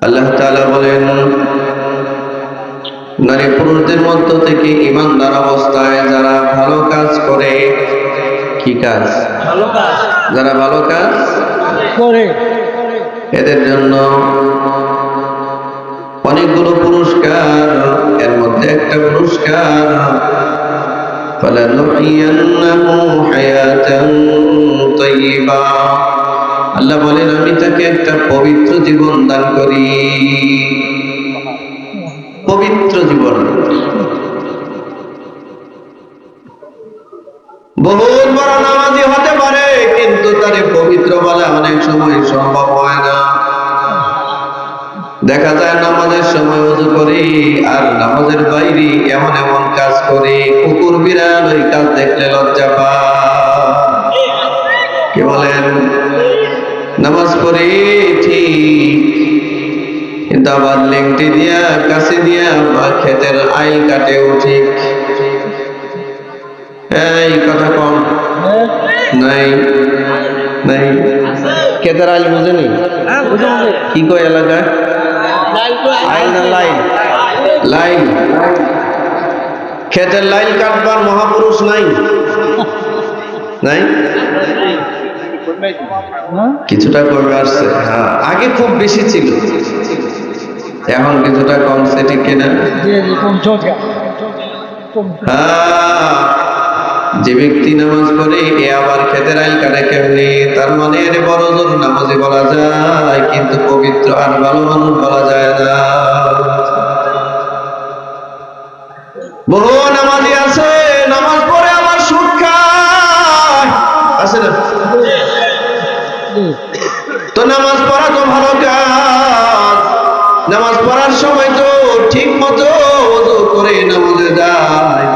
আল্লাহ তাআলা বলেন, নারী পুরুষদের মধ্য থেকে ঈমানদার অবস্থায় যারা ভালো কাজ করে, কি কাজ? ভালো কাজ যারা ভালো কাজ করে এদের জন্য অনেকগুলো পুরস্কার, এর মধ্যে একটা পুরস্কার ফালানুহইয়ান্নাহু হায়াতান তাইয়্যিবা, আল্লাহ বলেন আমি তাকে একটা পবিত্র জীবন দান করি। পবিত্র জীবন। বহুত বড় নামাজি হতে পারে, কিন্তু তারে পবিত্র বলা অনেক সময় সম্ভব হয় না। দেখা যায় নামাজের সময় ওযু করে আর নামাজের বাইরে এমন এমন কাজ করে, কুকুর বিড়াল ওই কাজ দেখলে লজ্জা পায়। কি বলেন? নামাজ পড়ে ঠিক, কিন্তু আবার লেংটি দিয়া কাছে দিয়া বা ক্ষেতের আইল কাটেও ঠিক। এই কথা কম নাই নাই, ক্ষেতের আইল বুঝেনি? কি কয় এলাকায়? আইল না লাইন? লাইন। ক্ষেতের লাইন কাটবার মহাপুরুষ নাই? নাই? কিছুটা কমে আসছে। হ্যাঁ, আগে খুব বেশি ছিল, এখন কিছুটা কমছে, ঠিক কিনা? হ্যাঁ, যে ব্যক্তি নামাজ পড়ে এ আবার ক্ষেতের আইল কাটে কেমনি? তার মানে এর বড় জোর নামাজি বলা যায়, কিন্তু পবিত্র আর ভালো মানুষ বলা যায় না। বহু নামাজি আছে নামাজ পড়ে আমার সুদ খায়, আছে না? তো নামাজ পড়া তো ভালো কাজ, নামাজ পড়ার সময় তো ঠিক মতো ওযু করে নামাজে যায়,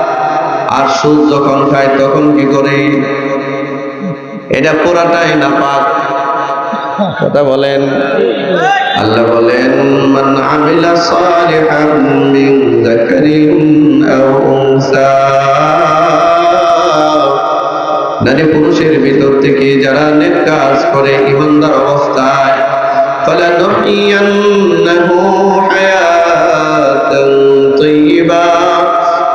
আর সুদ যখন খায় তখন কি করে? এটা পুরাটাই নাপাক। কথা বলেন। আল্লাহ বলেন, মান আমিলা সালিহান মিন যাকারিন আও উনসা, নারী পুরুষের ভিতর থেকে যারা নেক কাজ করে ঈমানদার অবস্থায়, ফালানুহইয়ান্নাহু হায়াতান তাইয়্যিবা,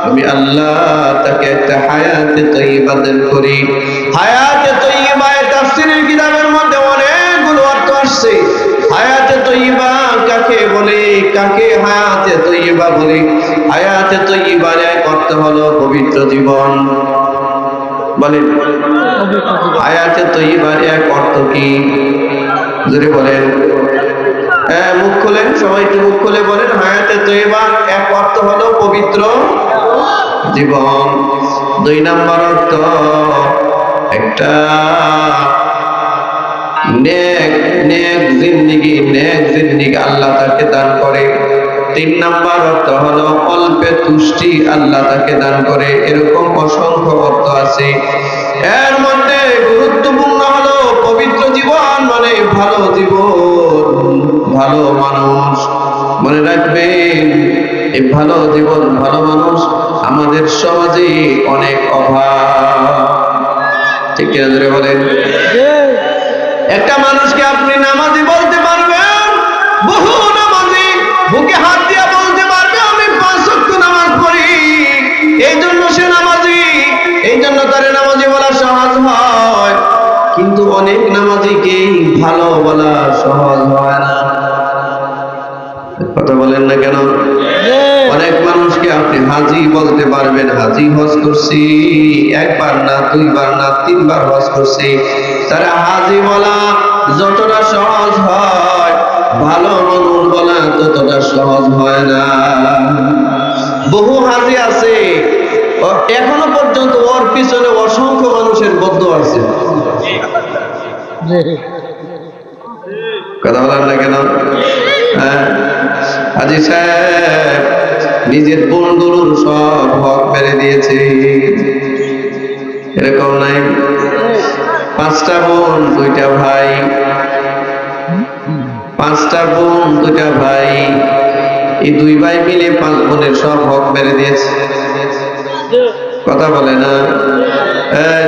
আমি আল্লাহ তাকে একটা হায়াতে তাইয়্যিবা দান করি। হায়াতে তাইয়্যিবা তাফসীরের কিতাবের মধ্যে অনেকগুলো অর্থ আসছে। হায়াতে তাইয়্যিবা কাকে বলে, কাকে হায়াতে তাইয়্যিবা বলে? হায়াতে তাইয়্যিবার এক অর্থ হলো পবিত্র জীবন। বলেন, হায়াতে তাইয়্যিবার এক অর্থ কি? যদি বলেন, মুখ খুলেন, সবাই একটু মুখ খুলে বলেন। হায়াতে তাইয়্যিবার এক অর্থ হলো পবিত্র জীবন। দুই নাম্বার অর্থ একটা নেক নেক জিন্দেগি, নেক জিন্দেগি আল্লাহ তাকে দান করে। তিন নাম্বার অর্থ হলো অল্পে তুষ্টি আল্লাহ তাকে দান করে। এরকম অসংখ্য অর্থ আছে। এর মধ্যে গুরুত্বপূর্ণ হলো পবিত্র জীবন মানে ভালো জীবন, ভালো মানুষ। মনে রাখবেন, এই ভালো জীবন, ভালো মানুষ আমাদের সমাজে অনেক অভাব, ঠিক কিনা ধরে বলেন? একটা মানুষকে আপনি নামাজি বলতে পারবেন, বহু নামাজি বুকে হাত দিয়া বলতে পারবে আমি 5 ওয়াক্ত নামাজ পড়ি, এই জন্য সে নামাজি, এই জন্য তার নামাজি বলা সহজ হয়। কিন্তু অনেক নামাজিকে ভালো বলা সহজ হয় না। কথা বলেন না কেন? অনেক মানুষকে আপনি হাজি বলতে পারবেন, হাজি হজ করছি, একবার না, দুইবার না, 3 বার হজ করছি, তারা হাজি বলা যতটা সহজ হয়, ভালো মানুষ বলা ততটা সহজ হয় না। বহু হাজি আছে, এখনো পর্যন্ত ওর পিছনে অসংখ্য মানুষের বদ্ধ আছে। কথা বলেন না কেন? হাজি সাহেব নিজের বন্ধুর সব হক মেরে দিয়েছে, এরকম নাই? 5টা বোন 2টা ভাই, 5টা বোন 2টা ভাই, এই 2 ভাই মিলে 5 বোনের সব হক মেরে দিয়েছে। কথা বলে না?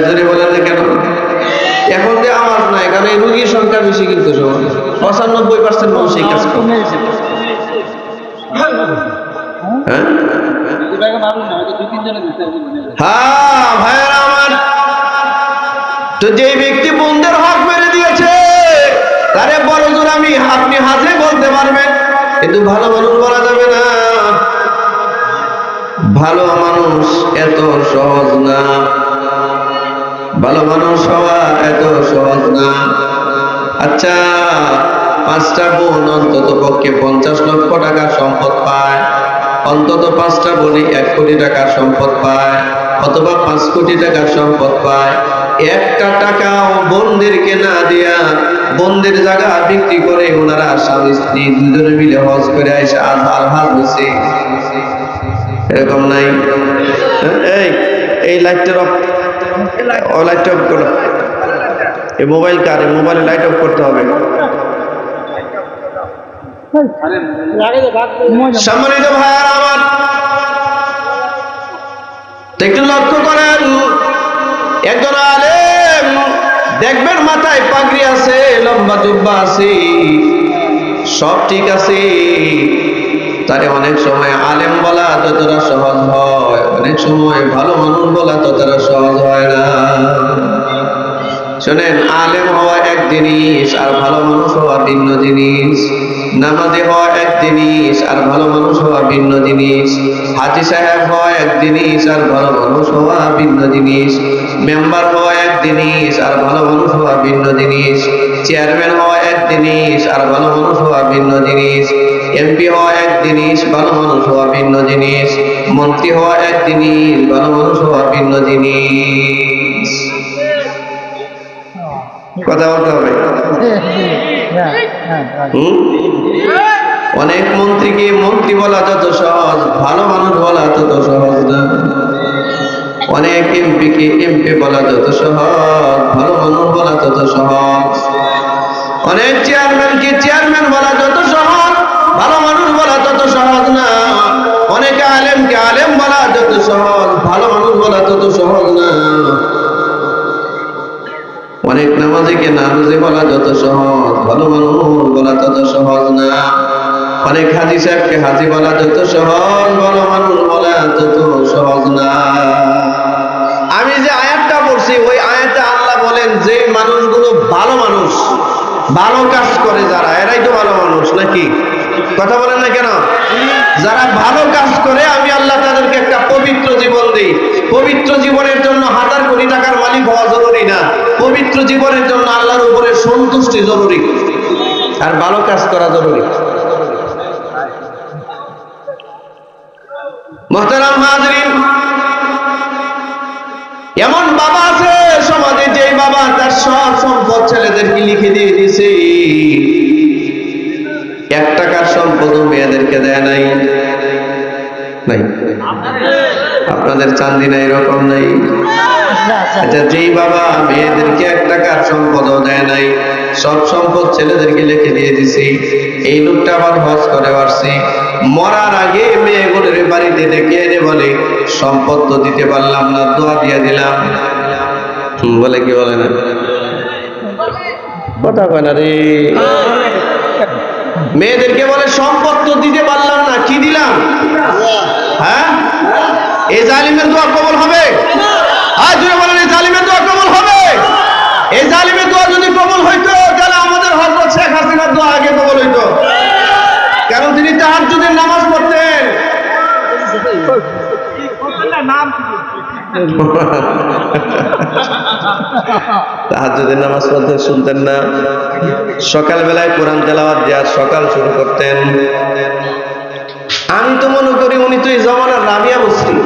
জোরে বলেন না কেন? এখন যে আওয়াজ নাই, কারণ এই রোগীর সংখ্যা বেশি, কিন্তু 95% মানুষ এই কাজ করে। হ্যাঁ ভাইয়েরা আমার, তো যে ব্যক্তি বোনদের হক মেরে দিয়েছে তারে বড় জোর আপনি হাজে বলতে পারবেন, কিন্তু ভালো মানুষ বলা যাবে না। ভালো মানুষ এত সহজ না, ভালো মানুষ হওয়া এত সহজ না। আচ্ছা, 5টা বোন অন্তত পক্ষে 50 লক্ষ টাকার সম্পদ পায়, অন্তত 5টা বোনই 1 কোটি টাকার সম্পদ পায়, অথবা 5 কোটি টাকার সম্পদ পায়। একটা টাকাও বোনদেরকে না দিয়া বোনদের জায়গা বিক্রি করে ওনারা স্বামী স্ত্রী দুজনে মিলে হজ করে আইসা আজহার হাজ হয়েছে, এরকম নাই? এই লাইটটা অফ, লাইট অফ করো। এই মোবাইল কার, মোবাইলে লাইট অফ করতে হবে। সম্মানিত ভাইয়ারা আমার, একটু লক্ষ্য করেন, একজন আলেম দেখবেন মাথায় পাগড়ি আছে, লম্বা জুব্বা আছে, সব ঠিক আছে, তারে অনেক সময় আলেম বলা যতটা সহজ হয়, অনেক সময় ভালো মানুষ বলা ততটা সহজ হয় না। শোনেন, আলেম হওয়া এক জিনিস আর ভালো মানুষ হওয়া ভিন্ন জিনিস। নামাজি হওয়া এক জিনিস আর ভালো মানুষ হওয়া ভিন্ন জিনিস। হাজী সাহেব হওয়া এক জিনিস আর ভালো মানুষ হওয়া ভিন্ন জিনিস। মেম্বার হওয়া এক জিনিস আর ভালো মানুষ হওয়া ভিন্ন জিনিস। চেয়ারম্যান হওয়া এক জিনিস আর ভালো মানুষ হওয়া ভিন্ন জিনিস। এমপি হওয়া এক জিনিস, ভালো মানুষ হওয়া ভিন্ন জিনিস। মন্ত্রী হওয়া এক জিনিস, ভালো মানুষ হওয়া ভিন্ন জিনিস। কথা বলতে হবে। অনেক মন্ত্রীকে মন্ত্রী বলা যত সহজ, ভালো মানুষ বলা তত সহজ না। অনেক এমপিকে এমপি বলা যত সহজ, ভালো মানুষ বলা তত সহজ। অনেক চেয়ারম্যানকে চেয়ারম্যান বলা যত সহজ, ভালো মানুষ বলা তত সহজ না। অনেক আলেমকে আলেম বলা যত সহজ, ভালো মানুষ বলা তত সহজ না। অনেক নামাজিকে নামাজি বলা যত সহজ, ভালো মানুষ বলা তত সহজ না। অনেক হাজী সাহেবকে হাজী বলা যত সহজ, ভালো মানুষ বলা তত সহজ না। আমি যে আয়াতটা পড়ছি, ওই আয়াতে আল্লাহ বলেন যে মানুষগুলো ভালো মানুষ, ভালো কাজ করে যারা, এরাই তো ভালো মানুষ, নাকি? কথা বলেন না কেন? যারা ভালো কাজ করে আমি আল্লাহ তাদেরকে একটা পবিত্র জীবন দিই। পবিত্র জীবনের জন্য 1000 কোটি টাকার মালিক হওয়া জরুরি না, পবিত্র জীবনের জন্য আল্লাহর উপরে সন্তুষ্টি জরুরি, আর ভালো কাজ করা জরুরি। মুহতারাম হাজরিন, এমন বাবা আছে সমাজে, যে বাবা তার সব সম্পদ ছেলেদেরকে লিখে দিয়ে দিয়েছে, 1 টাকার সম্পদও মেয়েদেরকে দেয় নাই। নাই? আপনাদের চান্দিনা এরকম নাই? আচ্ছা, যেই বাবা মেয়েদেরকে 1 টাকার সম্পদও দেয় নাই, সব সম্পদ ছেলেদেরকে লিখে দিয়ে দিছি, এই লোকটা আবার হজ করে আসছে, মরার আগে মেয়েগুলোর বাড়িতে ডেকে এনে বলে, সম্পদ তো দিতে পারলাম না, দোয়া দিয়ে দিলাম। বলে কি বলে না? কথা কয় না রে। মেয়েদেরকে বলে সম্পদ তো দিতে পারলাম না, কি দিলাম? হ্যাঁ, এই জালিমের দোয়া কবুল হবে? আর জুড়ে বলেন, এই জালিমের দোয়া কবুল হবে? এই জালিমের দোয়া যদি কবুল হইতো, তাহলে আমাদের হযরত শেখ হাসিনার দোয়া আগে কবুল হইতো, কারণ তিনি তাহাজ্জুদের নামাজ পড়তেন। তাহাজ্জুদের নামাজ পড়তে শুনতেন না? সকালবেলায় কোরআন তেলাওয়াত দিয়ে সকাল শুরু করতেন। আমি তো মনে করি উনি তো এই জমানার রাবিয়া বসরি।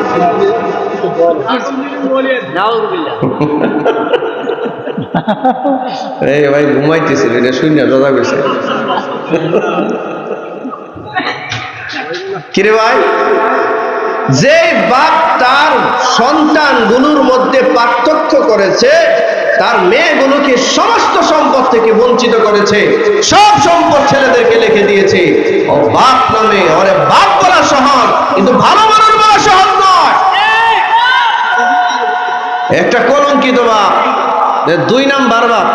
এই ভাই ঘুমাইতেছিল, এটা শুনি না, দাদা গেছে। কিরে ভাই, যে বাপ তার সন্তানগুলোর মধ্যে পার্থক্য করেছে, তার মেয়েগুলোকে সমস্ত সম্পদ থেকে বঞ্চিত করেছে, সব সম্পদ ছেলেদেরকে লিখে দিয়েছে, ও বাপ নামে ওরে বাপ বলা সহজ, কিন্তু ভালো মানুষ বলা সহজ নয়। একটা কলঙ্কিত বাপ, 2 নাম্বার বাপ।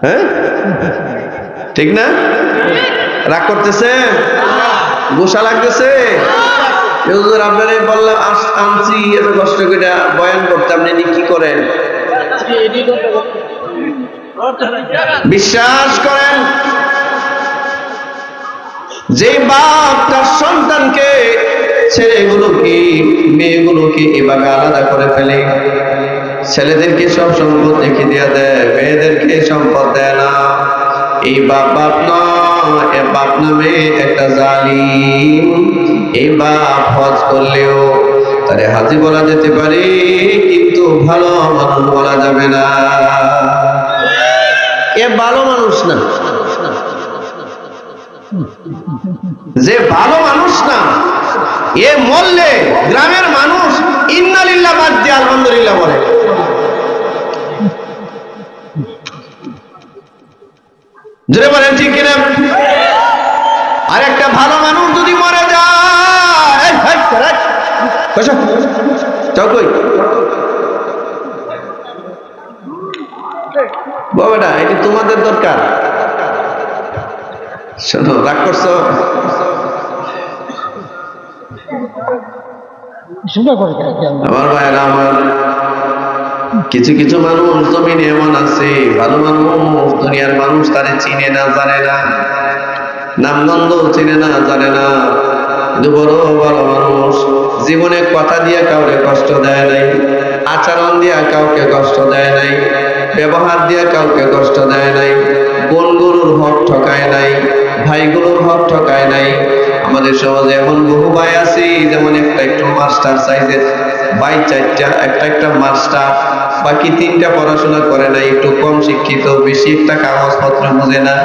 হ্যাঁ, ঠিক না? রাগ করতেছে? গোসা লাগতেছে? হুজুর আপনারে বললাম আনছি এত কষ্ট করে বয়ান করতে, আপনি কি করেন? বিশ্বাস করেন, যে বাপ তার সন্তানকে, ছেলেগুলোকে মেয়েগুলোকে এভাবে আলাদা করে ফেলে, ছেলেদেরকে সব সম্পদ রেখে দিয়া দেয়, মেয়েদেরকে সম্পদ দেয় না, এই বাপ নয়, এ বাপ নামে একটা জালিম। এই বাপ হজ করলেও তারে হাজি বলা যেতে পারে, কিন্তু ভালো মানুষ বলা যাবে না। এ ভালো মানুষ না, যে ভালো মানুষ না, এ মরলে গ্রামের মানুষ ইন্নালিল্লাহ বাদ দিয়ে আলহামদুলিল্লাহ বলে। জোরে বলেন ঠিক কিনা? আর একটা ভালো মানুষ যদি মরে যায়, বাবাটা এটি তোমাদের দরকার। শোনো, রাগ করছো? আমার ভাইয়েরা আমার, কিছু কিছু মানুষ জমিনে এমন আছে, ভালো মানুষ, দুনিয়ার মানুষ তারে চিনে না, জানে না, নামগন্ধ চিনে না, জানে না, কিন্তু বড় ভালো মানুষ, জীবনে কথা দিয়ে কাউকে কষ্ট দেয় নাই, আচরণ দিয়ে কাউকে কষ্ট দেয় নাই, ব্যবহার দিয়ে কাউকে কষ্ট দেয় নাই, বোনগুলোর হক ঠকায় নাই, ভাইগুলোর হক ঠকায় নাই। আমাদের সমাজে এমন বহু ভাই আছে, যেমন একটা মাস্টার সাইজের ভাই, একটা মাস্টার, বাকি তিনটা পড়াশোনা করে নাই, একটু কম শিক্ষিত, বেশি একটা কাগজপত্র বুঝে না।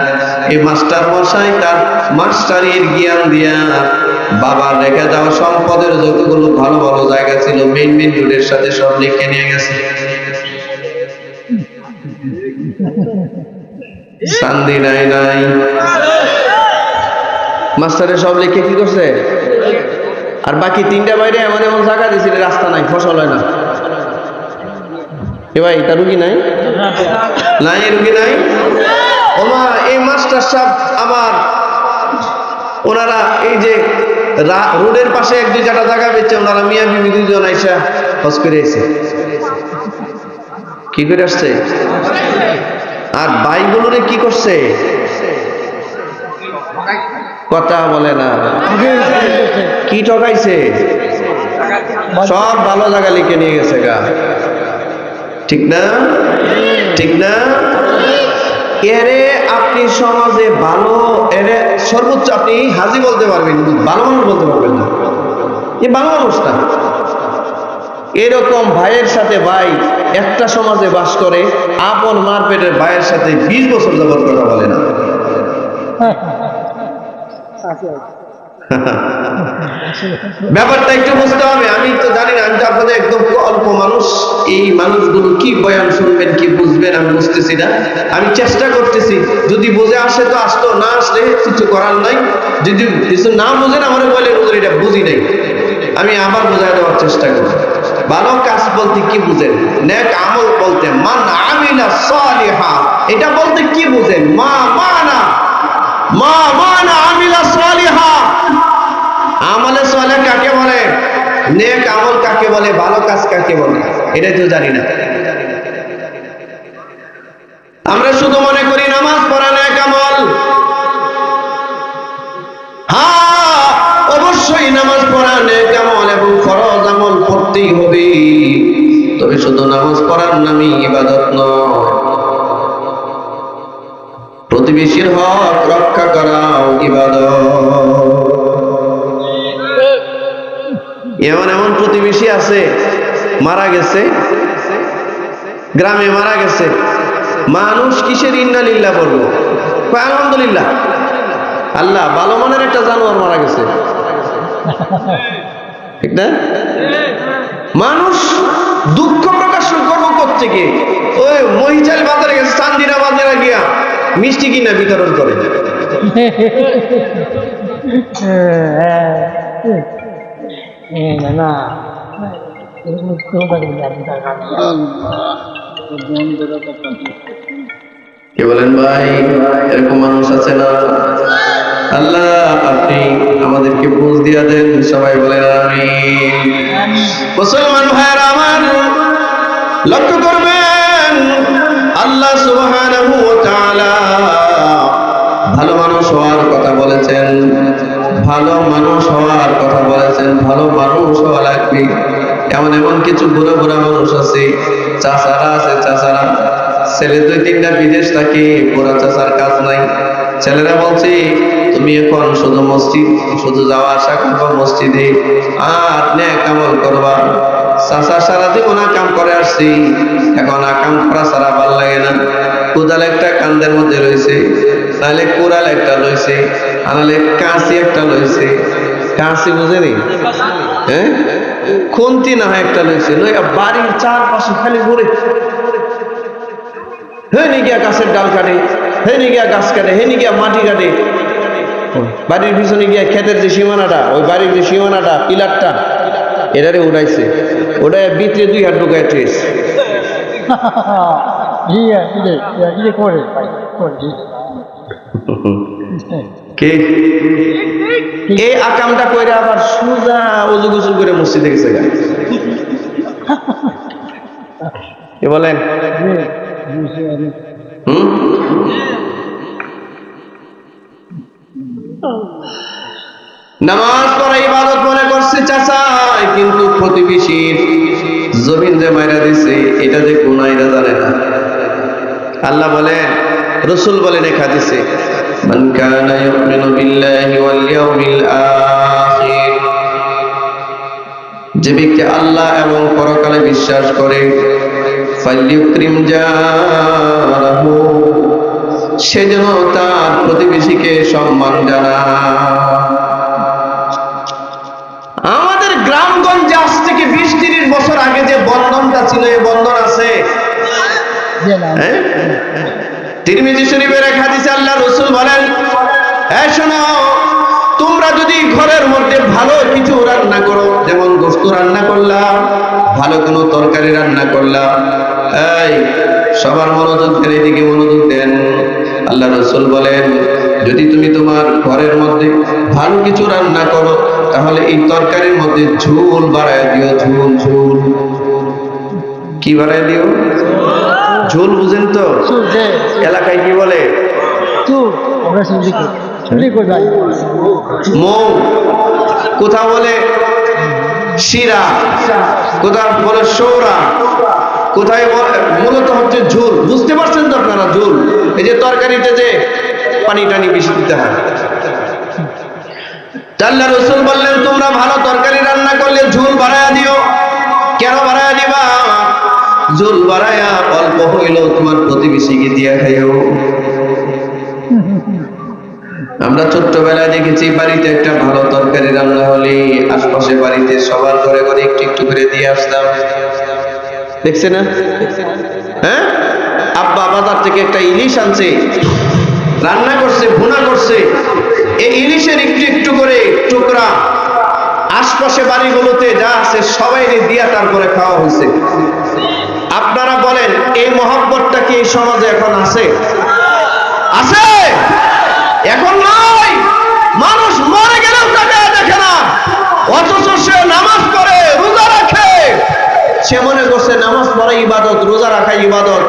এই মাস্টার মশাই তার মাস্টারির জ্ঞান দিয়া বাবার রেখে যাওয়া সম্পদের যতগুলো ভালো ভালো জায়গা ছিল, মেইন রোডের সাথে সব লিখে নিয়ে গেছে। শান্তি নাই মাস্টারে সব লিখে কি করছে? আর বাকি তিনটা বাইরে এমন এমন জায়গা দিয়েছিল, রাস্তা নাই, ফসল হয় না। এ ভাই, তার রুগী নাই, রুগী নাই। ওমা, এই মাস্টার সাহেব আমার, ওনারা এই যে রোডের পাশে এক দুই চারটা জায়গা বেচছে, ওনারা মিয়া বিবি দুইজন আইসা হজ করে এসে কি করে আসছে। আর ভাইগুলোরে কি করছে? কথা বলে না, কি ঠকাইছে? সব ভালো জায়গা লিখে নিয়ে গেছে গা। ঠিক না? ঠিক না? এরে আপনি সমাজে ভালো, এরে সর্বোচ্চ আপনি হাজি বলতে পারবেন, ভালো মানুষ বলতে পারবেন না। এ ভালো মানুষ না। এরকম ভাইয়ের সাথে ভাই একটা সমাজে বাস করে, আপন মার পেটের ভাইয়ের সাথে 20 বছর যাবত কথা বলে না। ব্যাপারটা একটু বুঝতে হবে। আমি তো জানি না, আমি তো আপনাদের একদম অল্প মানুষ, এই মানুষগুলো কি বয়ান শুনবেন, কি বুঝবেন আমি বুঝতেছি না। আমি চেষ্টা করতেছি, যদি বুঝে আসে তো আসতো, না আসলে কিছু করার নাই। যদি কিছু না বুঝেন আমার বলে, এটা বুঝি নাই, আমি আবার বোঝায় দেওয়ার চেষ্টা করি। ভালো কাজ বলতে কি বুঝেন? নেক আমল বলতে মান আমিলা সালিহা, এটা বলতে কি বুঝেন? মা মানা আমিলা সালিহা, আমলে সালেহ কাকে বলে? নেক আমল কাকে বলে? ভালো কাজ কাকে বলে? এটা তো জানি না। আমরা শুধু মনে করি নামাজ পড়া নেক আমল। হ্যাঁ, অবশ্যই নামাজ পড়া নেক আমল এবং ফরজ আমল পড়তেই হবে, তবে শুধু নামাজ পড়ার নামই ইবাদত নয়। প্রতিবেশীর হক রক্ষা করাও ইবাদত। এমন প্রতিবেশী আছে, মারা গেছে, গ্রামে মারা গেছে, মানুষ কিসের ইন্নালিল্লাহ বলবো? আলহামদুলিল্লাহ, আল্লাহ ভালো মনের একটা জানোয়ার মারা গেছে, ঠিক না? মানুষ দুঃখ প্রকাশ করবো করছে কি? ওই মহিচাল বাজারে গেছে, চান্দিনা বাজারে গিয়া মিষ্টি কিনা বিতরণ করে। না, কে বলেন ভাই? এরকম মানুষ আছে না? আল্লাহ আপনি আমাদেরকে বুঝ দিয়া দেন, সবাই বলেন আমিন। মুসলমান ভাইয়েরা আমার, লক্ষ্য করবেন আল্লাহ সুবহানাহু ওয়া তাআলা ভালো মানুষ হওয়ার কথা বলেছেন, ভালো মানুষ হওয়ার কথা বলেছেন। ভালো মানুষ হওয়া লাগবে। এমন এমন কিছু বুড়া বুড়া মানুষ আছে, চাচারা আছে, চাচারা ছেলে 2-3টা বিদেশ থাকে, বুড়া চাচার কাজ নাই। ছেলেরা বলছে তুমি এখন শুধু মসজিদ, শুধু যাওয়া আসা করবা মসজিদে, আর নেক আমল করবা। চাচা সারা জীবন কাম করে আসছি, এখন কাম করা ছাড়া ভাল লাগে না। কোদাল একটা কান্দের মধ্যে রয়েছে, নাহলে কোরাল একটা লইছে, নাহলে কাঁচি একটা লইছে। কাঁচি বুঝেনি? হ্যাঁ, খুন্তি না হয় একটা লইছে, লইয়া বাড়ির চারপাশে খালি ঘুরে, হেনি গিয়া গাছের ডাল কাটে, হেনি গিয়া গাছ কাটে, হেনি গিয়া মাটি কাটে। বাড়ির পিছনে গিয়া ক্ষেতের যে সীমানাটা, ওই বাড়ির যে সীমানাটা, পিলারটা, এটারে উড়াইছে, ওটাই ভিতরে 2 হাত ঢুকায় ট্রেস। কে এই আকামটা কইরা আবার সোজা ওযু গোসল করে মসজিদে গেছে গা। কি বলেন? নামাজ পড়া ইবাদত মনে করছে চাচা, কিন্তু প্রতিবেশীর জমিন যে মাইরা দিছে এটা যে গুনাহ এটা জানে না। আল্লাহ বলেন, রাসূল বলেন এক হাদিসে, মান কানা ইউমিনু বিল্লাহি ওয়াল ইয়াউমিল আখির, যে ব্যক্তি আল্লাহ এবং পরকালে বিশ্বাস করে, ফালইউকরিম জারাহু, সে যেন তার প্রতিবেশীকে সম্মান জানায়। আমাদের গ্রামগঞ্জে আজ থেকে 20-30 বছর আগে যে বন্ধনটা ছিল, এই বন্ধন আছে? তিরমিজি শরীফের এক হাদিসে আল্লাহ রাসূল বলেন, এই শোনো, তোমরা যদি ঘরের মধ্যে ভালো কিছু রান্না করো, যেমন গোশত রান্না করলাম, ভালো কোনো তরকারি রান্না করলাম, এই সবার মনোযোগ দেন, এদিকে মনোযোগ দেন। আল্লাহ রাসূল বলেন, যদি তুমি তোমার ঘরের মধ্যে ভালো কিছু রান্না করো, তাহলে এই তরকারির মধ্যে ঝোল বাড়ায় দিও। ঝোল, ঝোল কি বাড়ায় দিও? ঝোল বুঝেন তো? এলাকায় কি বলে? মৌ, কোথাও বলে শিরা, কোথাও বলে সৌরা, কোথায় মূলত হচ্ছে ঝোল। বুঝতে পারছেন তো আপনারা? ঝোল, এই যে তরকারিতে যে পানি টানি বেশি দিতে হয়। আল্লাহ রাসূল বললেন, তোমরা ভালো তরকারি রান্না করলে ঝোল বাড়ায়া দিও। কেন বাড়ায়া দিবা? ঝোল বাড়ায়া অল্প হইলেও তোমার প্রতিবেশীকে দিয়া খাইও। আমরা ছোট্টবেলায় দেখেছি, বাড়িতে একটা ভালো তরকারি রান্না হলে আশপাশে বাড়িতে সবার ঘরে ঘরে একটু একটু করে দিয়ে আসতাম। দেখছে না? হ্যাঁ, আব্বা বাজার থেকে একটা ইলিশ আনছে, রান্না করছে, ভুনা করছে, এই ইলিশের একটু একটু করে টুকরা আশপাশে বাড়িগুলোতে যা আছে সবাই দিয়া তারপরে খাওয়া হয়েছে। আপনারা বলেন, এই মহব্বতটা কি এই সমাজে এখন আছে? আছে? এখন নাই। মানুষ মরে গেলেও তাকে দেখে না, অথচ সে নামাজ পড়ে, রোজা রাখে। সে মনে করছে নামাজ পড়া ইবাদত, রোজা রাখা ইবাদত।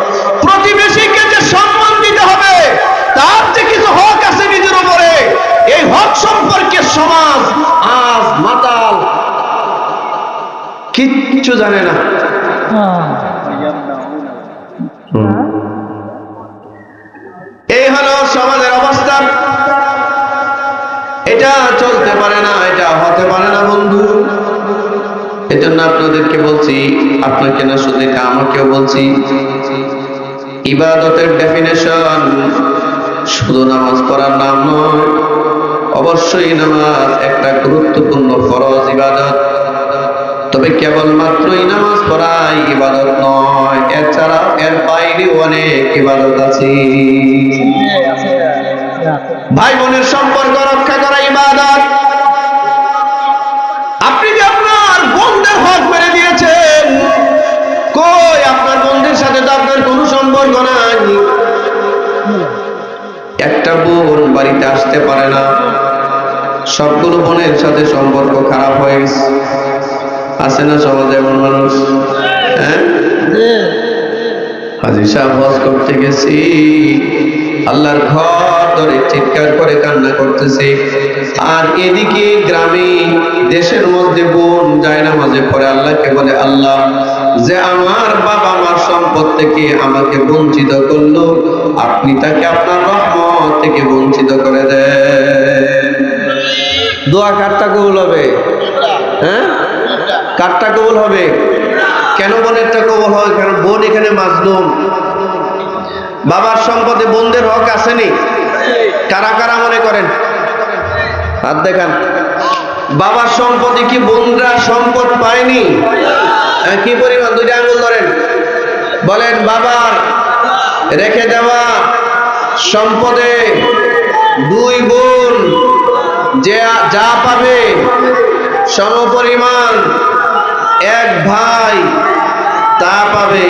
প্রতিবেশীকে যে সম্মান দিতে হবে, তার যে কিছু হক আছে নিজের উপরে, এই হক সম্পর্কে সমাজ আজ মাতাল, কিচ্ছু জানে না। এই হলো সমাজের অবস্থা। এটা চলতে পারে না, এটা হতে পারে না বন্ধু। এজন্য আপনাদেরকে বলছি, আপনাকে না শুধু এটা আমাকেও বলছি, ইবাদতের ডেফিনেশন শুধু নামাজ পড়ার নাম নয়। অবশ্যই নামাজ একটা গুরুত্বপূর্ণ ফরজ ইবাদত, তবে কেবলমাত্রই নামাজ পড়াই ইবাদত নয়, এছাড়া এর বাইরে অনেক ইবাদত আছে। ভাই বোনের সম্পর্ক রক্ষা করা ইবাদত। আপনি যে আপনার বন্ধের হক মেরে দিয়েছেন, কই আপনার বন্ধের সাথে তো আপনার কোনো সম্পর্ক নাই। একটা বোন বাড়িতে আসতে পারে না, সবগুলো বোনের সাথে সম্পর্ক খারাপ হয়ে গেছে। আছে না সমাজে এমন মানুষ? হ্যাঁ, হাজী সাহেব হজ করতে গেছি, আল্লাহর ঘর ধরে চিৎকার করে কান্না করতেছে, আর এদিকে গ্রামে দেশের মধ্যে বোন যায় না মাঝে পড়ে আল্লাহকে বলে, আল্লাহ যে আমার বাবা মার সম্পদ থেকে আমাকে বঞ্চিত করলো, আপনি তাকে আপনার রহমত থেকে বঞ্চিত করে দেন। দোয়া কারটা কবুল হবে? হ্যাঁ, কারটা কবুল হবে? কেন বোনেরটা কবুল হবে? কারণ বোন এখানে মাজলুম। বাবার সম্পদে বোনদের হক আসেনি? কারা কারা মনে করেন? হাত দেখান। বাবার সম্পদে কি বোনরা সম্পদ পায়নি? কি পরিমাণ? দুইটা আঙুল ধরেন, বলেন বাবার রেখে দেওয়া সম্পদে দুই বোন যে যা পাবে সমপরিমাণ এক ভাই তা পাবে।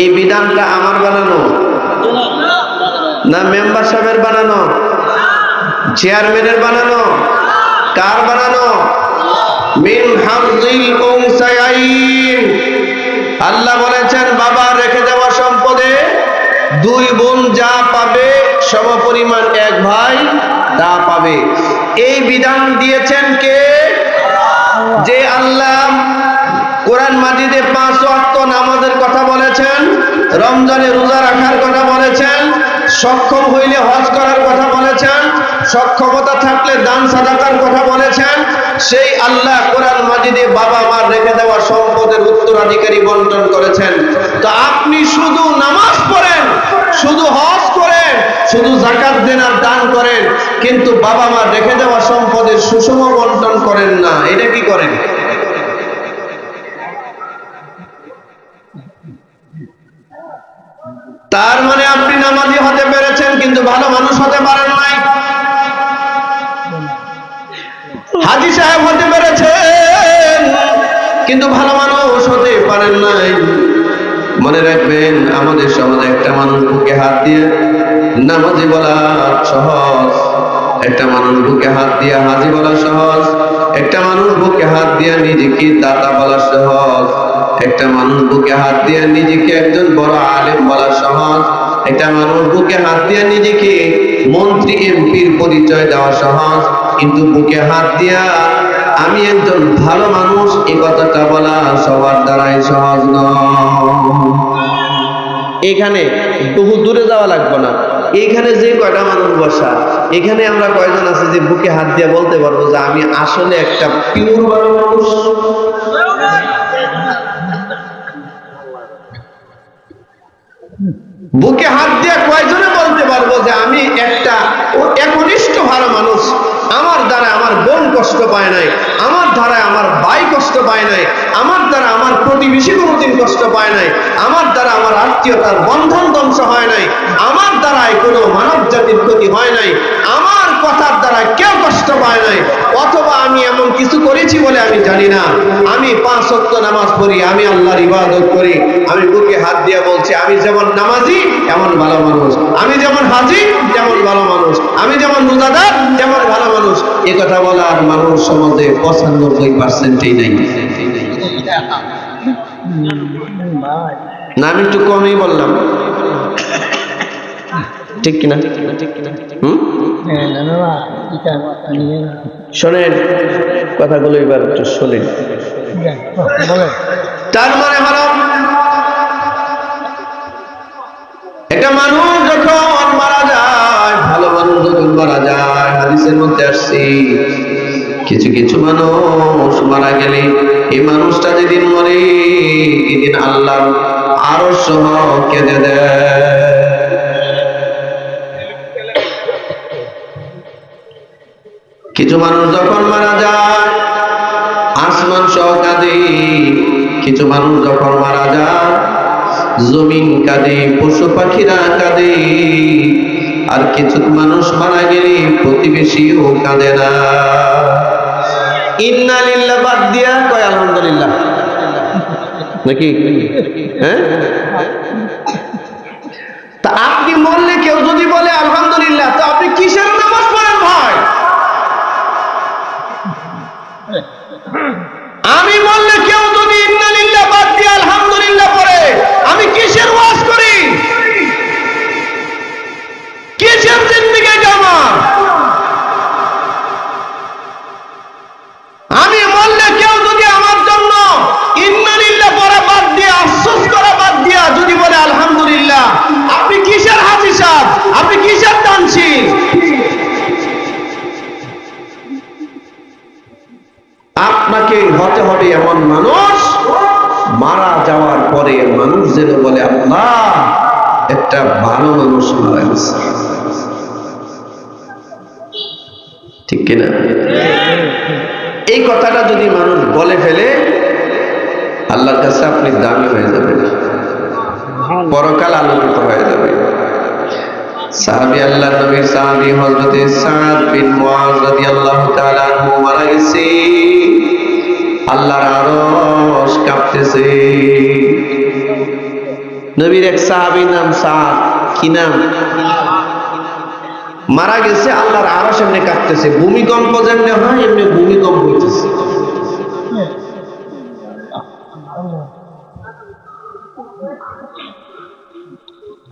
এই বিধানটা আমার বানানো না মেম্বার সাহেবের বানানো? চেয়ারম্যানের বানানো? কার বানানো? মিন হাযিল উনসায়াইন। আল্লাহ বলেছেন বাবা রেখে দেওয়া সম্পদে দুই বোন যা পাবে সমপরিমাণ এক ভাই তা পাবে। এই বিধান দিয়েছেন কে? যে আল্লাহ কোরআন মাজিদে 5 ওয়াক্ত নামাজের কথা বলেছেন, রমজানে রোজা রাখার কথা বলেছেন, সক্ষম হইলে হজ করার কথা বলেছেন, সক্ষমতা থাকলে দান সাদাকার কথা বলেছেন, সেই আল্লাহ কোরআন মাজিদে বাবা মার রেখে দেওয়া সম্পদের উত্তরাধিকারী বন্টন করেছেন। তো আপনি শুধু নামাজ পড়েন, শুধু হজ করেন, শুধু যাকাত দেন আর দান করেন, কিন্তু বাবা মার রেখে দেওয়া সম্পদের সুষম বন্টন করেন না। এটা কি করেন? তার মানে আপনি নামাজি হতে পেরেছেন কিন্তু ভালো মানুষ হতে পারেন নাই। হাজী সাহেব হতে পেরেছেন কিন্তু ভালো মানুষ হতে পারেন নাই। মনে রাখবেন, আমাদের সমাজে একটা মানুষ বুকে হাত দিয়ে নামাজি বলা সহজ, একটা মানুষ বুকে হাত দিয়ে হাজী বলা সহজ, একটা মানুষ বুকে হাত দিয়ে নিজেকে দাতা বলা সহজ, একটা মানুষ বুকে হাত দিয়ে নিজেকে একজন বড় আলেম বলা সহজ, একটা মানুষ বুকে হাত দিয়ে নিজেকে মন্ত্রী এমপির পরিচয় দেওয়া সহজ, কিন্তু বুকে হাত দিয়া আমি একজন ভালো মানুষ এই কথাটা বলা সবার দ্বারাই সহজ নয়। এখানে বহু দূরে যাওয়া লাগবে না, এইখানে যে কয়টা মানুষ বসা, এখানে আমরা কয়জন আছে যে বুকে হাত দিয়ে বলতে পারবো যে আমি আসলে একটা পিওর ভালো মানুষ? বুকে হাত দিয়ে কয়জনে বলতে পারবো যে আমি একটা একনিষ্ঠ ভালো মানুষ? আমার দ্বারা আমার বোন কষ্ট পায় নাই, আমার দ্বারা আমার ভাই কষ্ট পায় নাই, আমার দ্বারা আমার প্রতিবেশী কোনোদিন কষ্ট পায় নাই, আমার দ্বারা আমার আত্মীয়তার বন্ধন ধ্বংস হয় নাই, আমার দ্বারাই কোনো মানব জাতির ক্ষতি হয় নাই, আমার কথার দ্বারা কেউ কষ্ট পায় নাই, অথবা আমি এমন কিছু করেছি বলে আমি জানি না, আমি 5 ওয়াক্ত নামাজ পড়ি, আমি আল্লাহর ইবাদত করি, আমি বুকে হাত দিয়ে বলছি আমি যেমন নামাজি এমন ভালো মানুষ, আমি যেমন হাজী যেমন ভালো মানুষ, আমি যেমন রোজাদার যেমন ভালো মানুষ। এ কথা বলার মানুষ সমাজে 95%ই নাই। না আমি একটু কমই বললাম, ঠিক কিনা? শোনেন কথাগুলো এবার একটু শোনেন। তার মানে হলো একটা মানুষ যখন মারা যায়, ভালো মানুষ যখন মারা যায়, হাদিসের মধ্যে আসছে কিছু কিছু মানুষ মারা গেলে এই মানুষটা যেদিন মরে এদিন আল্লাহ আরো সহ কেঁদে দেয়। কিছু মানুষ যখন মারা যায় আসমান সহ কাঁদে, কিছু মানুষ যখন মারা যায় জমিন কাঁদে, পশু পাখিরা কাঁদে, আর কিছু মানুষ মারা গেলে প্রতিবেশীও কাঁদে না। ইন্না লিল্লাহ বাদ দিয়া কয় আলহামদুলিল্লাহ নাকি? হ্যাঁ, তা আপনি মরলে কেউ যদি বলে আলহামদুলিল্লাহ, তো আপনি কিসের নামাজ এমন মানুষ মারা যাওয়ার পরে মানুষ যেন বলে আল্লাহ একটা ভালো মানুষ মারা গেছে। ঠিক কিনা? এই কথাটা যদি মানুষ বলে ফেলে আল্লাহর কাছে আপনি দামি হয়ে যাবেন, পরকাল আলোকিত হয়ে যাবে। সাহাবী আল্লাহর নবীর সাহাবী হযরত সাদ বিন মুআজ রাদিয়াল্লাহু তাআলা আনহু মারা গেছে। আল্লাহর আরশ কাঁপতেছে। নবীর এক সাহাবীর নাম সাদ, কি নাম? মারা গেছে, আল্লাহর আরশ এমনি কাঁপতেছে। ভূমিকম্প যেমনি হয় এমনি ভূমিকম্প হইতেছে।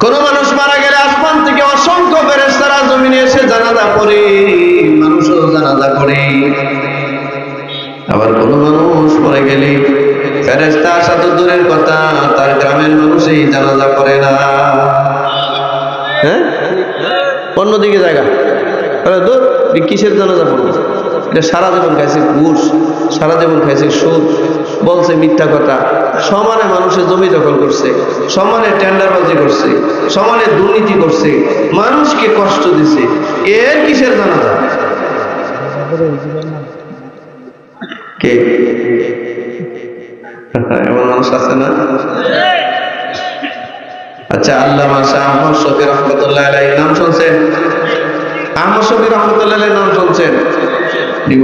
কোন মানুষ মারা গেলে আসমান থেকে অসংখ্য ফেরেশতারা জমিনে এসে জানাজা পড়ে, মানুষও জানাজা পড়ে। আবার কোন মানুষ মরে গেলে ফেরেশতা আসা তো দূরের কথা, তার গ্রামের মানুষই জানাজা করে না। হ্যাঁ, অন্যদিকে জায়গা দূর কিসের জানাজা পড়বে? এটা সারা জীবন খাইছে ঘুষ, সারা জীবন খাইছে সুদ, বলছে মিথ্যা কথা, সমানে মানুষের জমি দখল করছে, সমানে টেন্ডারবাজি করছে, সমানে দুর্নীতি করছে, মানুষকে কষ্ট দিছে, এর কিসের জানাজা? কে এমন মানুষ আছে না? আচ্ছা, আল্লামা শাহ আহমদ শফী রহমতুল্লাহ আলাইহির নাম শুনছেন? আহমদ শফী রহমতুল্লাহ আলাইহির নাম শুনছেন?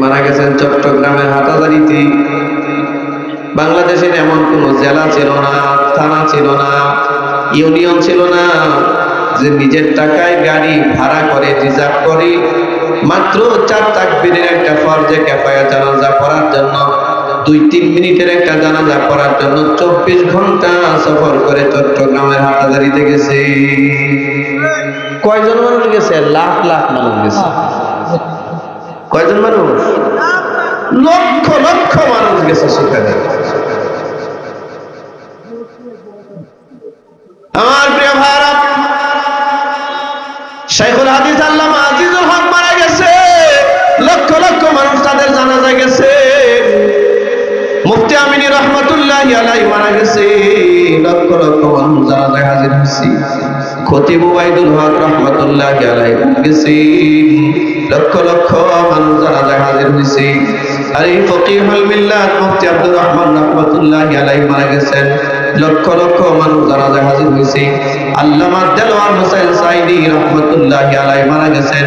মারা গেছেন চট্টগ্রামের হাটাজারিতে। বাংলাদেশের এমন কোন জেলা ছিল না, থানা ছিল না, ইউনিয়ন ছিল না যে নিজের টাকায় গাড়ি ভাড়া করে রিজার্ভ করে মাত্র 4 তাকবীরের একটা ফরজে কিফায়া জানাজা পড়ার জন্য, 2-3 মিনিটের একটা জানাজা পড়ার জন্য 24 ঘন্টা সফর করে চট্টগ্রামের হাটাজারিতে গেছে। কয়জন মানুষ গেছে? লাখ লাখ মানুষ গেছে। কয়জন মানুষ? লক্ষ লক্ষ মানুষ গেছে সেখানে। আমার প্রিয় ভাইরা, শাইখুল হাদিস আল্লামা আজিজুল হক মারা গেছে, লক্ষ লক্ষ মানুষ তাদের জানাজা গেছে। মুফতি আমিনী রহমাতুল্লাহি আলাইহি মারা গেছে, লক্ষ লক্ষ মানুষ জানাজায় হাজির হয়েছে। খতিব ওবাইদুল হক রহমাতুল্লাহি আলাইহি গেছে, লক্ষ লক্ষ মানুষ জানাজায় হাজির হয়েছে। আর এই ফকিহুল মিল্লাত মুফতি আব্দুর রহমান রহমাতুল্লাহি আলাইহি মারা গেছেন, লক্ষ লক্ষ মানুষ জানাজায় হাজির হয়েছে। আল্লামা দেলোয়ার হোসেন সাইদি রহমাতুল্লাহি আলাইহি মারা গেছেন।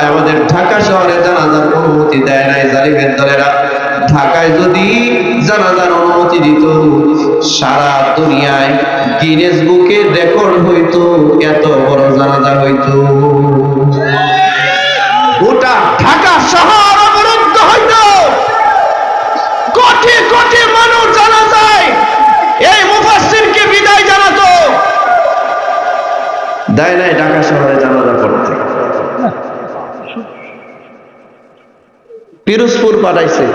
আমাদের ঢাকা শহরে জানাজার অনুমতি দেয় নাই জালিমের দলেরা। ঢাকায় যদি জানাজার অনুমতি দিত, সারা দুনিয়ায় গিনেস বুকে রেকর্ড হইতো, এত বড় জানাজা হইতো। গোটা ঢাকা শহর অবরুদ্ধ হইতো, কোটি কোটি মানুষ জানাজায় এই মুফাসসিরকে বিদায় জানাতো। দেয় নাই ঢাকা শহরে জানাজা পড়তে। পিরোজপুর পাঠাইছে,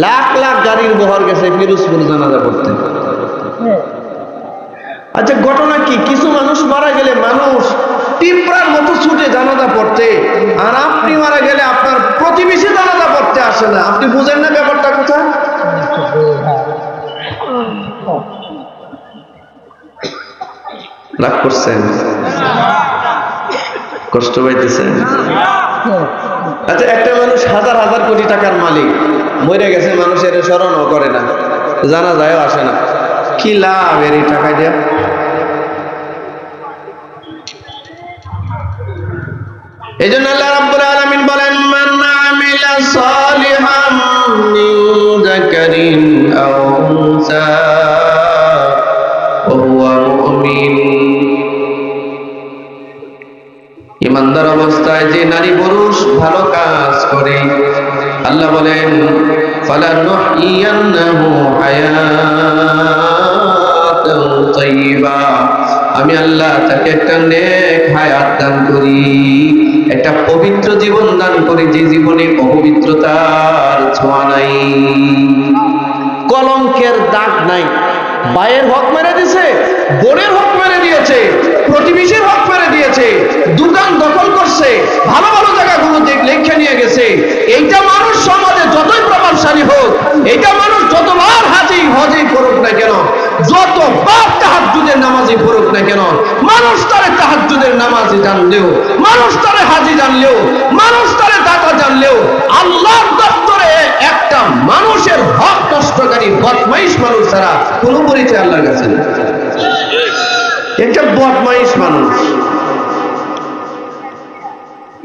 লাখ লাখ গাড়ির বহর গেছে পিরোজপুর জানাজা পড়তে। আচ্ছা, ঘটনা কি? কিছু মানুষ মারা গেলে মানুষ পিঁপড়ার মতো ছুটে জানাজা পড়তে, আর আপনি মারা গেলে আপনার প্রতিবেশী জানাজা পড়তে আসে না। আপনি বুঝেন না ব্যাপারটা কোথায়? রাগ করছেন? কষ্ট পাইতেছেন? আচ্ছা, একটা মানুষ হাজার হাজার কোটি টাকার মালিক, মরে গেছে, মানুষের স্মরণও করে না, জানাজায়ও আসে না, কি লাভ এর এই টাকা দেয়া? এই জন্য আল্লাহ রাব্বুল আলামিন বলেন, মান আমিলা সালিহান মিন যাকারিন আও উনসা ওয়া হুয়া মুমিন। ইমানদার অবস্থায় যে নারী পুরুষ ভালো কাজ করে, আল্লাহ বলেন ফালানুহইয়ান্নাহু হায়াতান তাইয়্যিবা, আমি আল্লাহ তাকে একটা নেক হায়াত দান করি, একটা পবিত্র জীবন দান করি, যে জীবনে অপবিত্রতার ছোঁয়া নাই, কলঙ্কের দাগ নাই। ভাইয়ের হক মেরে দিয়েছে, বোনের হক মেরে দিয়েছে, প্রতিবেশীর হক মেরে দিয়েছে, দোকান দখল করছে, ভালো ভালো জায়গাগুলো লেখা নিয়ে গেছে। এইটা মানুষ সমাজে যতই প্রভাবশালী হোক, না কেন, মানুষ তারে তাহাজ্জুদের নামাজি জানলেও, মানুষ তারে হাজি জানলেও, মানুষ তারে দাতা জানলেও, আল্লাহর দপ্তরে একটা মানুষের হক নষ্টকারী বদমাইশ মানুষ ছাড়া কোনো পরিচয় আল্লাহর কাছে নেই। একটা বদমাইশ মানুষ,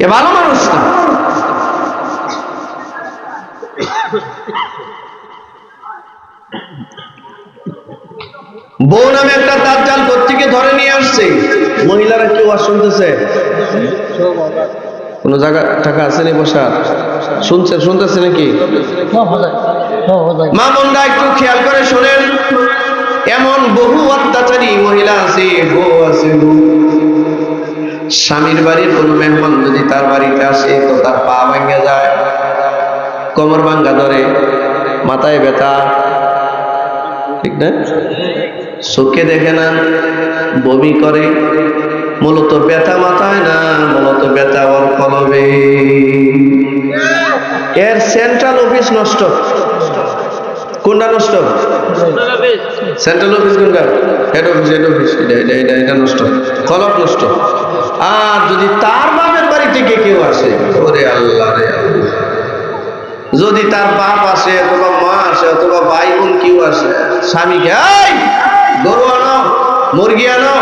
এ ভালো মানুষ না। বউ নামে একটা দাজ্জাল কোত্থেকে ধরে নিয়ে আসছে। মহিলারা কেউ আর শুনতেছে? কোন জায়গা টাকা আছে নি বসা? শুনতেছে নাকি? মা বোনরা একটু খেয়াল করে শোনেন, এমন বহু অত্যাচারী মহিলা আছে, বউ আছে, স্বামীর বাড়ির কোন মেহমান যদি তার বাড়িতে আসে তো তার পা ভাঙ্গে যায়, কোমর ভাঙ্গা ধরে, মাথায় ব্যথা, ঠিক না? চোখে দেখে না, বমি করে, মূলত ব্যথা মাথায় না, মূলত ব্যথা ওর কলবে। এর সেন্ট্রাল অফিস নষ্ট। কোনটা নষ্ট? সেন্ট্রাল অফিস কোনটা? হেড অফিস, এটা নষ্ট, কলব নষ্ট। আর যদি তার বাপের বাড়ি থেকে কেউ আসে, ওরে আল্লাহ রে আল্লাহ, যদি তার বাপ আসে অথবা মা আসে অথবা ভাই বোন কেউ আসে, স্বামীকে এই গরু আনো, মুরগি আনো,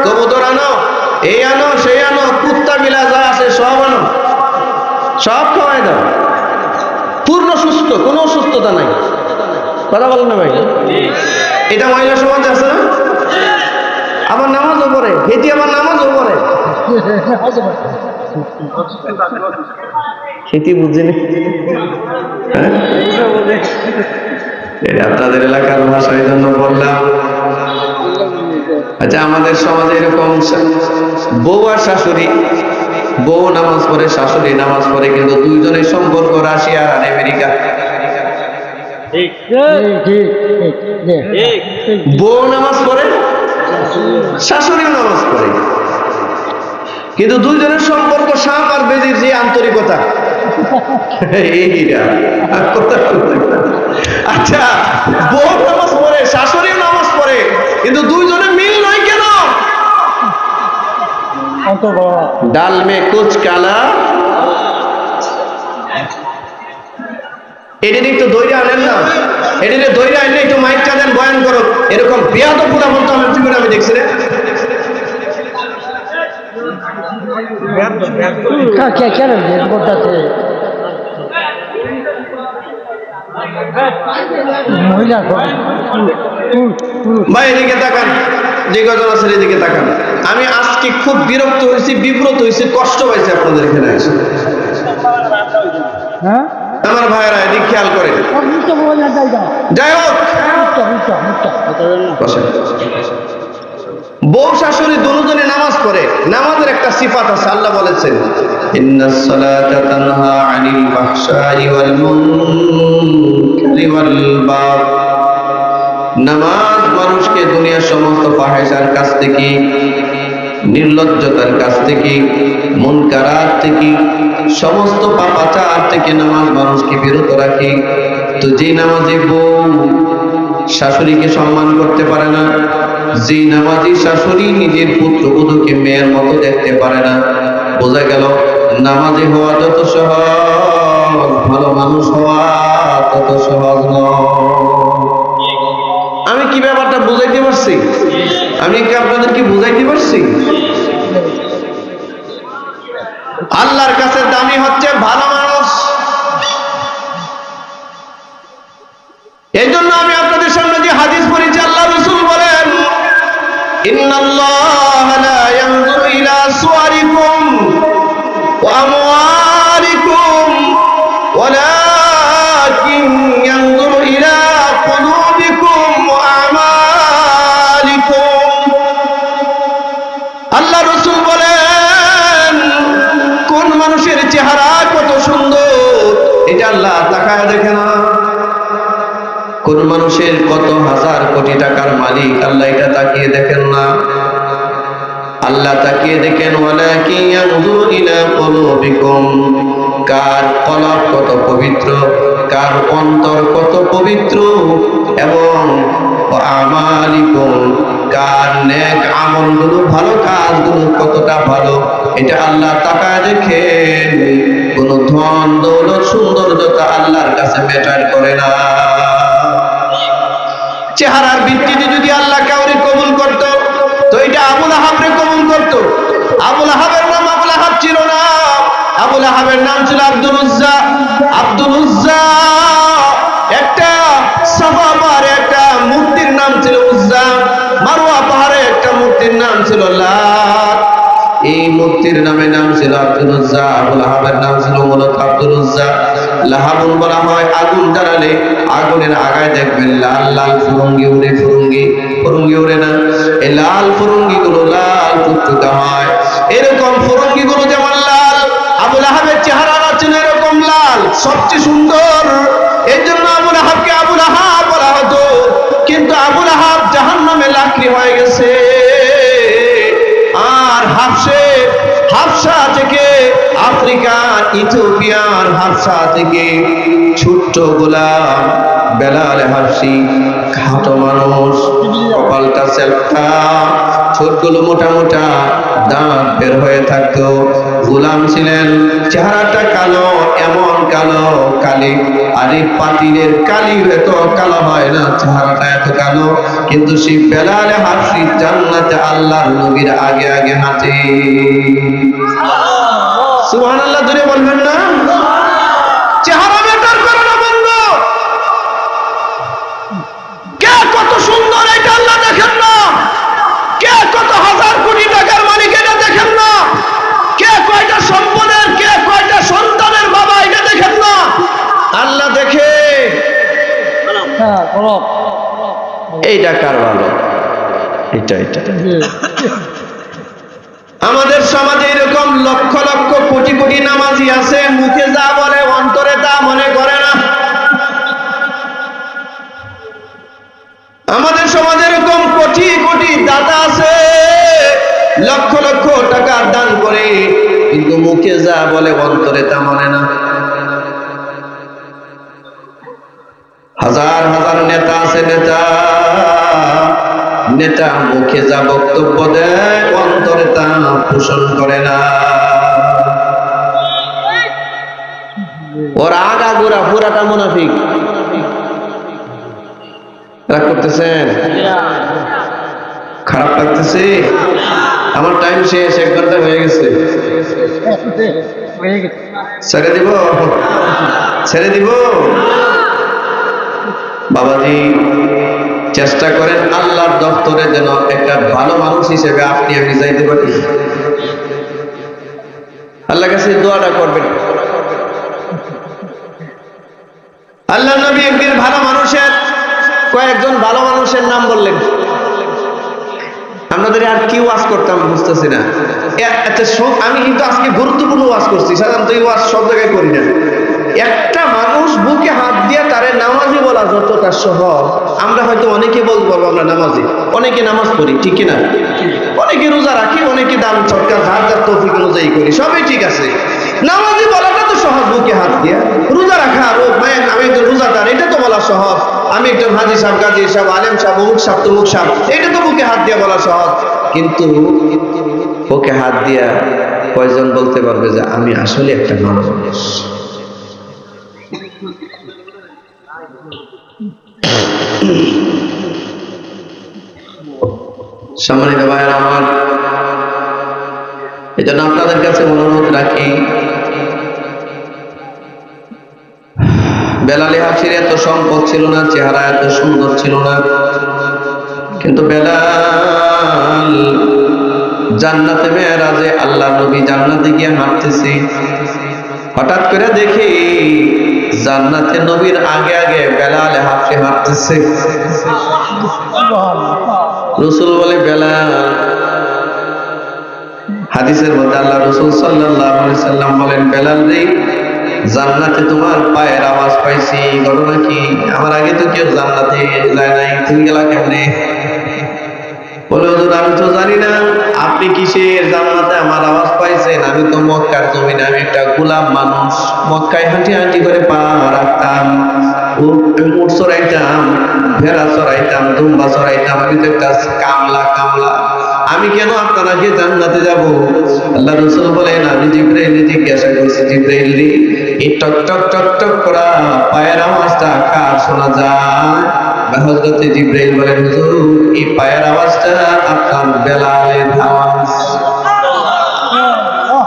কবুতর আনো, এই আনো, সেই আনো, কুত্তা বিলা যা আছে সব আনো, সব খাওয়াই দাও, পূর্ণ সুস্থ, কোনো অসুস্থতা নাই। কথা বলেন না ভাই? এটা মহিলা সমাজে আছে না? আবার নামাজও পড়ে, এটি আবার নামাজও পড়ে, খেতে বুঝিনি। এটা আপনাদের এলাকার ভাষার জন্য বললাম। আচ্ছা, আমাদের সমাজে এরকম বউ আর শাশুড়ি, বউ নামাজ পড়ে, শাশুড়ি নামাজ পড়ে, কিন্তু দুইজনের সম্পর্ক রাশিয়া আর আমেরিকা। বউ নামাজ পড়ে, শাশুড়িও নামাজ পড়ে, কিন্তু দুইজনের সম্পর্ক সাপ আর বেজির যে আন্তরিকতা। আচ্ছা, বউ নামাজ পড়ে, শাশুড়িও নামাজ পড়ে, কিন্তু দুইজনে মিল নাই কেন? ডাল মে কুচ কালা। এদিন একটু দইরা আনেন না, এদিনে দইরা আনলে একটু মাইকটা দেন, বয়ান করো। এরকম বিয়াদ পুরা বলতো আমার জীবনে আমি দেখছি রে। ভাই এদিকে তাকান, যে কজন আছেন এদিকে তাকান। আমি আজকে খুব বিরক্ত হয়েছি, বিব্রত হয়েছি, কষ্ট পাইছি আপনাদের এখানে এসে। আমার ভাইয়েরা এদিক খেয়াল করে। যাই হোক, বউ শাশুড়ি দুজনে নামাজ পড়ে। নামাজের একটা সিফাত আছে, আল্লাহ বলেছেন ইন্নাস সালাতা তানহা আনিল ফাহশাই ওয়াল মুনকারি ওয়াল বাগই। নামাজ মানুষকে দুনিয়ার সমস্ত ফাহিশার কাছ থেকে, নির্লজ্জতার কাছ থেকে, মুনকারাত থেকে, সমস্ত পাপাচার থেকে নামাজ মানুষকে বিরত রাখে। তো যে নামাজে বউ শাশুড়িকে সম্মান করতে পারে না, যে নামাজি শাশুড়ি নিজের পুত্রবধূকে মেয়ের মতো দেখতে পারে না, বোঝা গেল নামাজি হওয়া যত সহজ, ভালো মানুষ হওয়া তত সহজ নয়। আমি কি ব্যাপারটা বুঝাইতে পারছি? আমি কি আপনাদেরকে বুঝাইতে পারছি? আল্লাহর কাছে দামি হচ্ছে ভালো মানুষ। এই জন্য আমি আপনাদের সামনে যে হাদিস পড়েছি, আল্লাহ রাসূল বলেন ইন্নাল্লাহা লা ইয়ানজুরু ইলা সুওয়ারিকুম ওয়া আমওয়ালিকুম ওয়ালাকিন ইয়ানজুরু ইলা কুলুবিকুম ওয়া আমালিকুম। আল্লাহ রাসূল বলেন, কোন মানুষের চেহারা কত সুন্দর এটা আল্লাহ তাকায় দেখে না। কোন মানুষের কত হাজার কোটি টাকার মালিক আল্লাহ এটা তাকিয়ে দেখেন না। আল্লাহ তাকিয়ে দেখেন ওয়ালাকিন ইয়ানজুরু ইলা কুলুবিকুম, কার কলব কত পবিত্র, কার অন্তর কত পবিত্র, এবং আমালিকুম, কার নেক আমলগুলো, ভালো কাজগুলো কতটা ভালো, এটা আল্লাহ তাকায় দেখেন। কোন ধন দৌলত সৌন্দর্যতা আল্লাহর কাছে ম্যাটার করে না। চেহারার ভিত্তিতে যদি আল্লাহ কাউরে কবুল করত, তো এটা আবুল আহাবরে কবুল করত। আবুল আহাবের নাম আবুল আহাব ছিল না, আবুল আহাবের নাম ছিল আব্দুল উজ্জা। আব্দুল উজ্জা একটা সাফা পাহাড়ে একটা মূর্তির নাম ছিল উজ্জা, মারওয়া পাহাড়ে একটা মূর্তির নাম ছিল লাত। এই মূর্তির নাম ছিল আব্দুল উজ্জা, আবুল আহাবের নাম ছিল মূলত আব্দুল উজ্জা। লাহাবুন বলা হয় আগুন জ্বালালে আগুনের আগায় দেখবেন লাল লাল ফুরঙ্গি উড়ে, ফুরঙ্গি উড়ে না, এই লাল ফুরঙ্গি গুলো লাল টুকটুকা হয়। এরকম ফুরঙ্গি গুলো যেমন লাল, আবুল আহাবের চেহারা ছিল এরকম লাল, সবচেয়ে সুন্দর। এর জন্য আবুল আহাবকে আবুল আহাব বলা হতো। কিন্তু আবুল আহাব জাহান্নামে লাকড়ি হয়ে গেছে। আর হাবশা থেকে, আফ্রিকার ইথিওপিয়ার হাবশা থেকে ছোট্ট গোলাম বেলাল হাবশি, খাটো মানুষ, কপালটা চেপ্টা, ঠোঁটগুলো মোটা মোটা, দাঁত বের হয়ে থাকতো। গোলাম ছিলেন, চেহারাটা কালো, এমন কালো কালি, আরে পাতিলের কালি এত কালো হয় না, চেহারাটা এত কালো। কিন্তু সেই বেলাল হাবশি জান্নাতে আল্লাহর নবীর আগে আগে হাঁটে। সুবহানাল্লাহ, জোরে বলবেন না? চেহারা ম্যাটার করে না বন্ধু। কে কত সুন্দর এটা আল্লাহ দেখেন না? কে কত হাজার কোটি টাকার মালিক এটা দেখেন না? কে কয়টা সম্পদের, কে কয়টা সন্তানের বাবা এটা দেখেন না? আল্লাহ দেখে এইটা কার ভালো, এটা আমাদের সমাজে এরকম লক্ষ লক্ষ কোটি কোটি নামাজি আছে, মুখে যা বলে অন্তরে তা মনে করে না। আমাদের সমাজে এরকম কোটি কোটি দাতা আছে, লক্ষ লক্ষ টাকা দান করে, কিন্তু মুখে যা বলে অন্তরে তা মানে না। হাজার হাজার নেতা আছে, নেতা মুখে যা বক্তব্য দেয় অন্তরে তা পোষণ করে না। ওর আগা গোড়া পুরাটা মুনাফিক। রাগ করতেছেন? খারাপ লাগতেছে? আমার টাইম শেষ, 1 ঘন্টা হয়ে গেছে। ছেড়ে দিব বাবাজি। চেষ্টা করেন আল্লাহর দপ্তরে যেন একটা ভালো মানুষ হিসেবে আপনি আমি যাইতে পারি। আল্লাহর কাছে দোয়াটা করবেন। আল্লাহ নবী একদিন ভালো মানুষের কয়েকজন ভালো মানুষের নাম বললেন। আপনাদের আর কি ওয়াজ করতাম বুঝতেছি না। আমি কিন্তু আজকে গুরুত্বপূর্ণ ওয়াজ করছি, সাধারণত এই ওয়াজ সব জায়গায় করি না। একটা মানুষ বুকে হাত দিয়ে তারে নামাজি বলা যতটা সহজ, আমরা হয়তো অনেকে বলবো আমরা নামাজি, অনেকে নামাজ পড়ি, ঠিক কিনা? অনেকে রোজা রাখি, অনেকে দান সরকার যার যার তৌফিক অনুযায়ী করি, সবই ঠিক আছে। নামাজি বলাটা তো সহজ, বুকে হাত দিয়ে। রোজা রাখা, আমি একজন রোজাদার, এটা তো বলা সহজ। আমি একজন হাজি সাহেব, গাজী সাহেব, আলেম সাহেব, অমুক সাহেব, তমুক সাহেব, এটা তো বুকে হাত দিয়ে বলা সহজ। কিন্তু বুকে হাত দিয়া কয়জন বলতে পারবে যে আমি আসলে একটা মানুষ? সম্মানিত ভাইয়েরা আমার, এই জন্য আপনাদের কাছে অনুরোধ রাখি, বেলাল হাবশির এত সম্পদ ছিল না, চেহারা এত সুন্দর ছিল না, কিন্তু বেলাল জান্নাতে মেরাজে আল্লাহ নবী জান্নাতে গিয়ে হাঁটতেছে, হঠাৎ করে দেখি জান্নাতে নবীর আগে আগে বেলাল হাবশি হাঁটতেছে। রাসূল বলে, বেলাল, হাদিসের মধ্যে আল্লাহ রাসূল সাল্লাল্লাহু আলাইহি সাল্লাম বলেন, বেলাল রে, জান্নাতে তোমার পায়ের আওয়াজ পাইছি, ঘটনা কি? আমার আগে তো কেউ জান্নাতে যায় নাই, তুমি গেলা কেমনে? বলে হুজুর আমি তো জানি না আপনি কিসের জান্নাতে আমার আওয়াজ পাইছেন, আমি তো মক্কার জমিনে, আমি একটা গোলাম মানুষ, মক্কায় হাঁটি হাঁটি করে পা রাখতাম, উট চড়াইতাম, ভেড়া চড়াইতাম, দুম্বা চড়াইতাম, আমি তো একটা কামলা, আমি কেন আপনাকে জান্নাতে যাব? আল্লাহ রাসূল বলেন আমি জিবরাইল জিজ্ঞাসা করছি, জিবরাইল রে এই টক টক টক টক করা পায়ের আওয়াজটা কার শোনা যায়? হযরত জিবরাইল বলেন হুজুর এই পায়ের আওয়াজটা আপনার বেলালের আওয়াজ।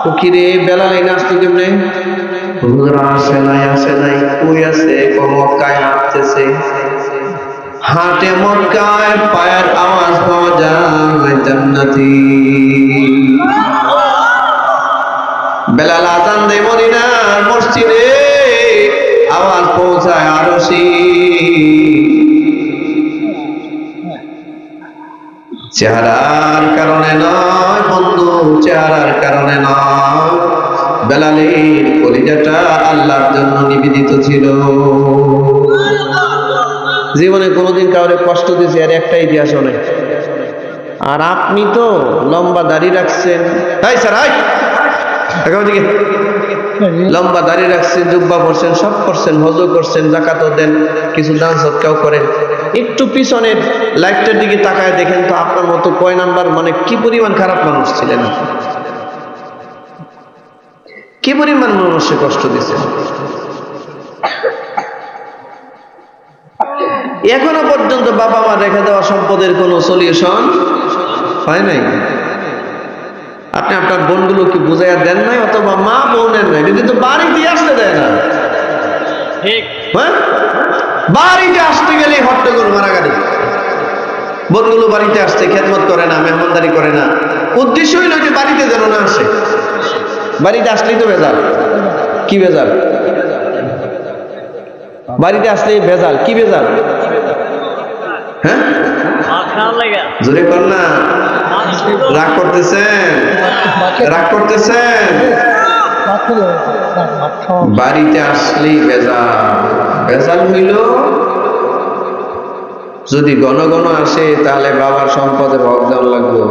তো কি রে বেলাল এই নাচতো কেমনে? হুজুর আসে নাই কই আছে? মক্কায় হাঁটতেছে, হাঁটে মক্কায়, পায়ের আওয়াজ পাওয়া যায় জান্নাতি। বেলাল আযান দেয় মদিনার মসজিদে, আওয়াজ পৌঁছায় আরশি। চেহারার কারণে নয় বন্ধু, চেহারার কারণে নয়, বেলালের কলিজাটা আল্লাহর জন্য নিবেদিত ছিল। জীবনে কোনোদিন কাউরে কষ্ট দিয়েছে আর একটা ইতিহাস অনেক। আর আপনি তো লম্বা দাড়ি রাখছেন, তাই স্যার দিকে লম্বা দাড়ি রাখছেন, জুব্বা পরছেন, সব করছেন, হজও করছেন, যাকাতও দেন, কিছু দান সদকাও করেন, একটু পিছনের লাইফটার দিকে তাকায় দেখেন তো আপনার মতো কয় নাম্বার, মানে কি পরিমাণ খারাপ মানুষ ছিলেন, কি পরিমাণ মানুষে কষ্ট দিছে। এখনো পর্যন্ত বাবা মা রেখে দেওয়া সম্পদের কোনো সলিউশন হয় নাই। আপনি আপনার বোনগুলো কি বুঝাইয়া দেন নাই, অথবা মা বোনের নাই, কিন্তু বাড়িতে আসতে দেয় না। হ্যাঁ, বাড়িতে আসতে গেলে হট্টগোল মারাগারি, বোনগুলো বাড়িতে আসতে খেদমত করে না, মেহমানদারি করে না, উদ্দেশ্য হইল যে বাড়িতে যেন না আসে। বাড়িতে আসলেই তো ভেজাল। কি ভেজাল? বাড়িতে আসলেই ভেজাল। কি ভেজাল? হ্যাঁ, জোরে কর না, রাগ করতেছেন, রাগ করতেছেন। বাড়িতে আসলেই ভেজাল। ভেজাল হইল যদি ঘন ঘন আসে তাহলে বাবার সম্পদে ভাগ দেওয়া লাগবে।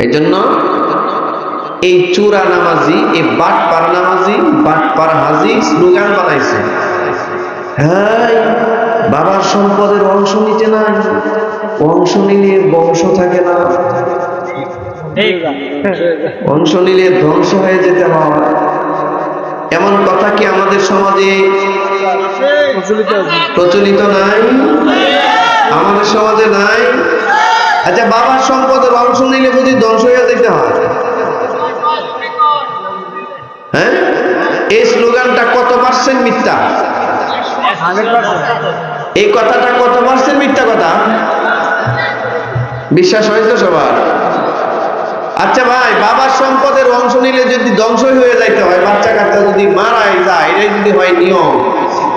এই জন্য এই চূড়া নামাজি, এই বাটপার নামাজি, বাটপার হাজি স্লোগান বানাইছে, হ্যাঁ বাবার সম্পদের অংশ নিতে নাই, অংশ নিলে বংশ থাকে না, অংশ নিলে ধ্বংস হয়ে যেতে হয়। এমন কথা কি আমাদের সমাজে প্রচলিত নাই? আমাদের সমাজে নাই? আচ্ছা, বাবার সম্পদের অংশ নিলে বুঝি ধ্বংস হয়ে যেতে হয়? হ্যাঁ, এই স্লোগানটা কত পার্সেন্ট মিথ্যা? এই কথাটা কত পার্সেন্ট মিথ্যা কথা? বিশ্বাস হয়তো সবার? আচ্ছা ভাই, বাবার সম্পদের অংশ নিলে যদি ধ্বংস হয়ে যাইতে হয়, বাচ্চা কাচ্চা যদি মারাই যায়, এটাই যদি হয় নিয়ম,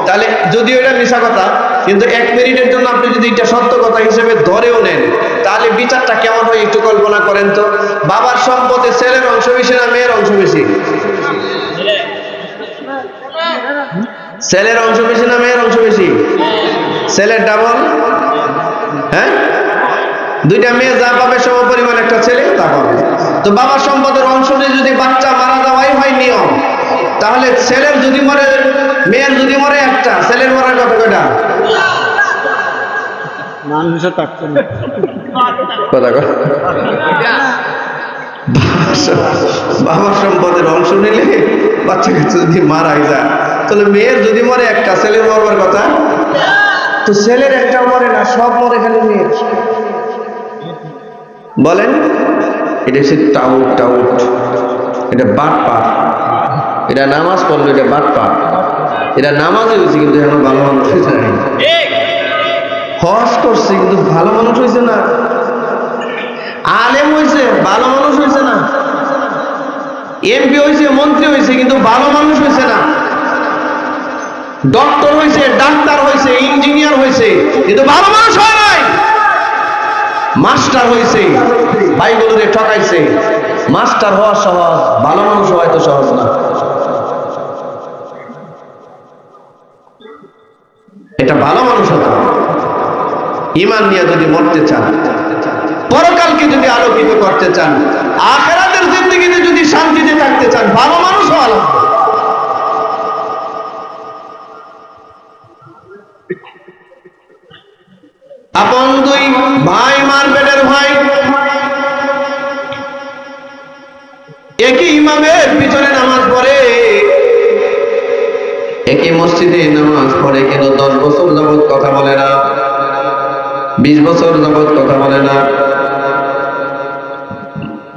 তাহলে যদিও এটা মিশা কথা, কিন্তু 1 মিনিটের জন্য আপনি যদি এটা সত্য কথা হিসেবে ধরেও নেন, তাহলে বিচারটা কেমন হয় একটু কল্পনা করেন তো। বাবার সম্পদে ছেলের অংশ বেশি না মেয়ের অংশ বেশি? ছেলের অংশ বেশি না মেয়ের অংশ বেশি? ছেলের ডাবল। হ্যাঁ, দুইটা মেয়ে যা পাবে সম পরিমাণ একটা ছেলে তা পাবে। তো বাবার সম্পদের অংশ নিয়ে যদি বাচ্চা মারা যাওয়াই হয় নিয়ম, তাহলে ছেলের যদি মরে, মেয়ের যদি মরে একটা, ছেলের মরার কত কয়টা? বাবার সম্পদের অংশ নিলে বাচ্চা কাচ্চা যদি মারাই যায়, তাহলে মেয়ের যদি মরে একটা, ছেলের মরবার কথা। তো ছেলের একটা মরে না, সব মরে খালি মেয়ের। বলেন, এটা হচ্ছে টাউট, এটা বাটপার। এটা নামাজ পড়লো, এটা বাটপার। এটা নামাজে হয়েছে কিন্তু এখন ভালো মানুষ হয়েছে না, হজ করছে কিন্তু ভালো মানুষ হয়েছে না, আলেম হয়েছে ভালো মানুষ হয়েছে না, এমপি হয়েছে, মন্ত্রী হয়েছে কিন্তু ভালো মানুষ হয়েছে না, ডক্টর হয়েছে, ডাক্তার হয়েছে, ইঞ্জিনিয়ার হয়েছে কিন্তু ভালো মানুষ হয় নাই, মাস্টার হয়েছে, ভাইগুলোরে ঠকাইছে। মাস্টার হওয়া সহজ, ভালো মানুষ হওয়া তো সহজ না। এটা ভালো মানুষ হতো। ঈমান নিয়ে যদি মরতে চান, পরকালকে যদি আলোকিত করতে চান, আখিরাতের জিন্দেগিতে যদি শান্তিতে থাকতে চান, ভালো মানুষ হওয়া লাগবে। আপন দুই ভাই, মার পেটের ভাই, একই ইমামের পিছনে নামাজ পড়ে, একই মসজিদে নামাজ পড়ে, কিন্তু 10 বছর যাবত কথা বলে না, 20 বছর যাবত কথা বলে না।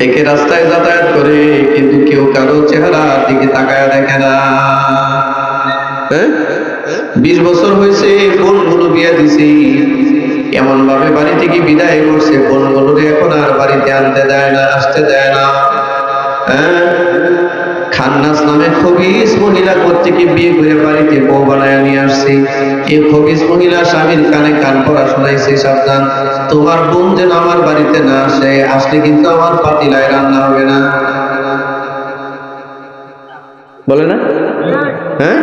একে রাস্তায় যাতায়াত করে, কিন্তু কেউ কারো চেহারার দিকে তাকায় দেখে না। 20 বছর হয়েছে, বোনগুলো বিয়ে দিছি, এমন ভাবে বাড়ি থেকে বিদায় করছে, বোনগুলোরে এখন আর বাড়িতে আনতে দেয় না, আসতে দেয় না। খান্নাস নামে খবিস মহিলা থেকে বিয়ে করে বাড়িতে বউ বানায় নিয়ে আসছি। এই খবিস মহিলা স্বামীর কানে কান পড়া শোনাইছে, সাবধান, তোমার বোন যেন আমার বাড়িতে না আসে, আসলে কিন্তু আমার পাতিলায় রান্না হবে না। বলে না? হ্যাঁ,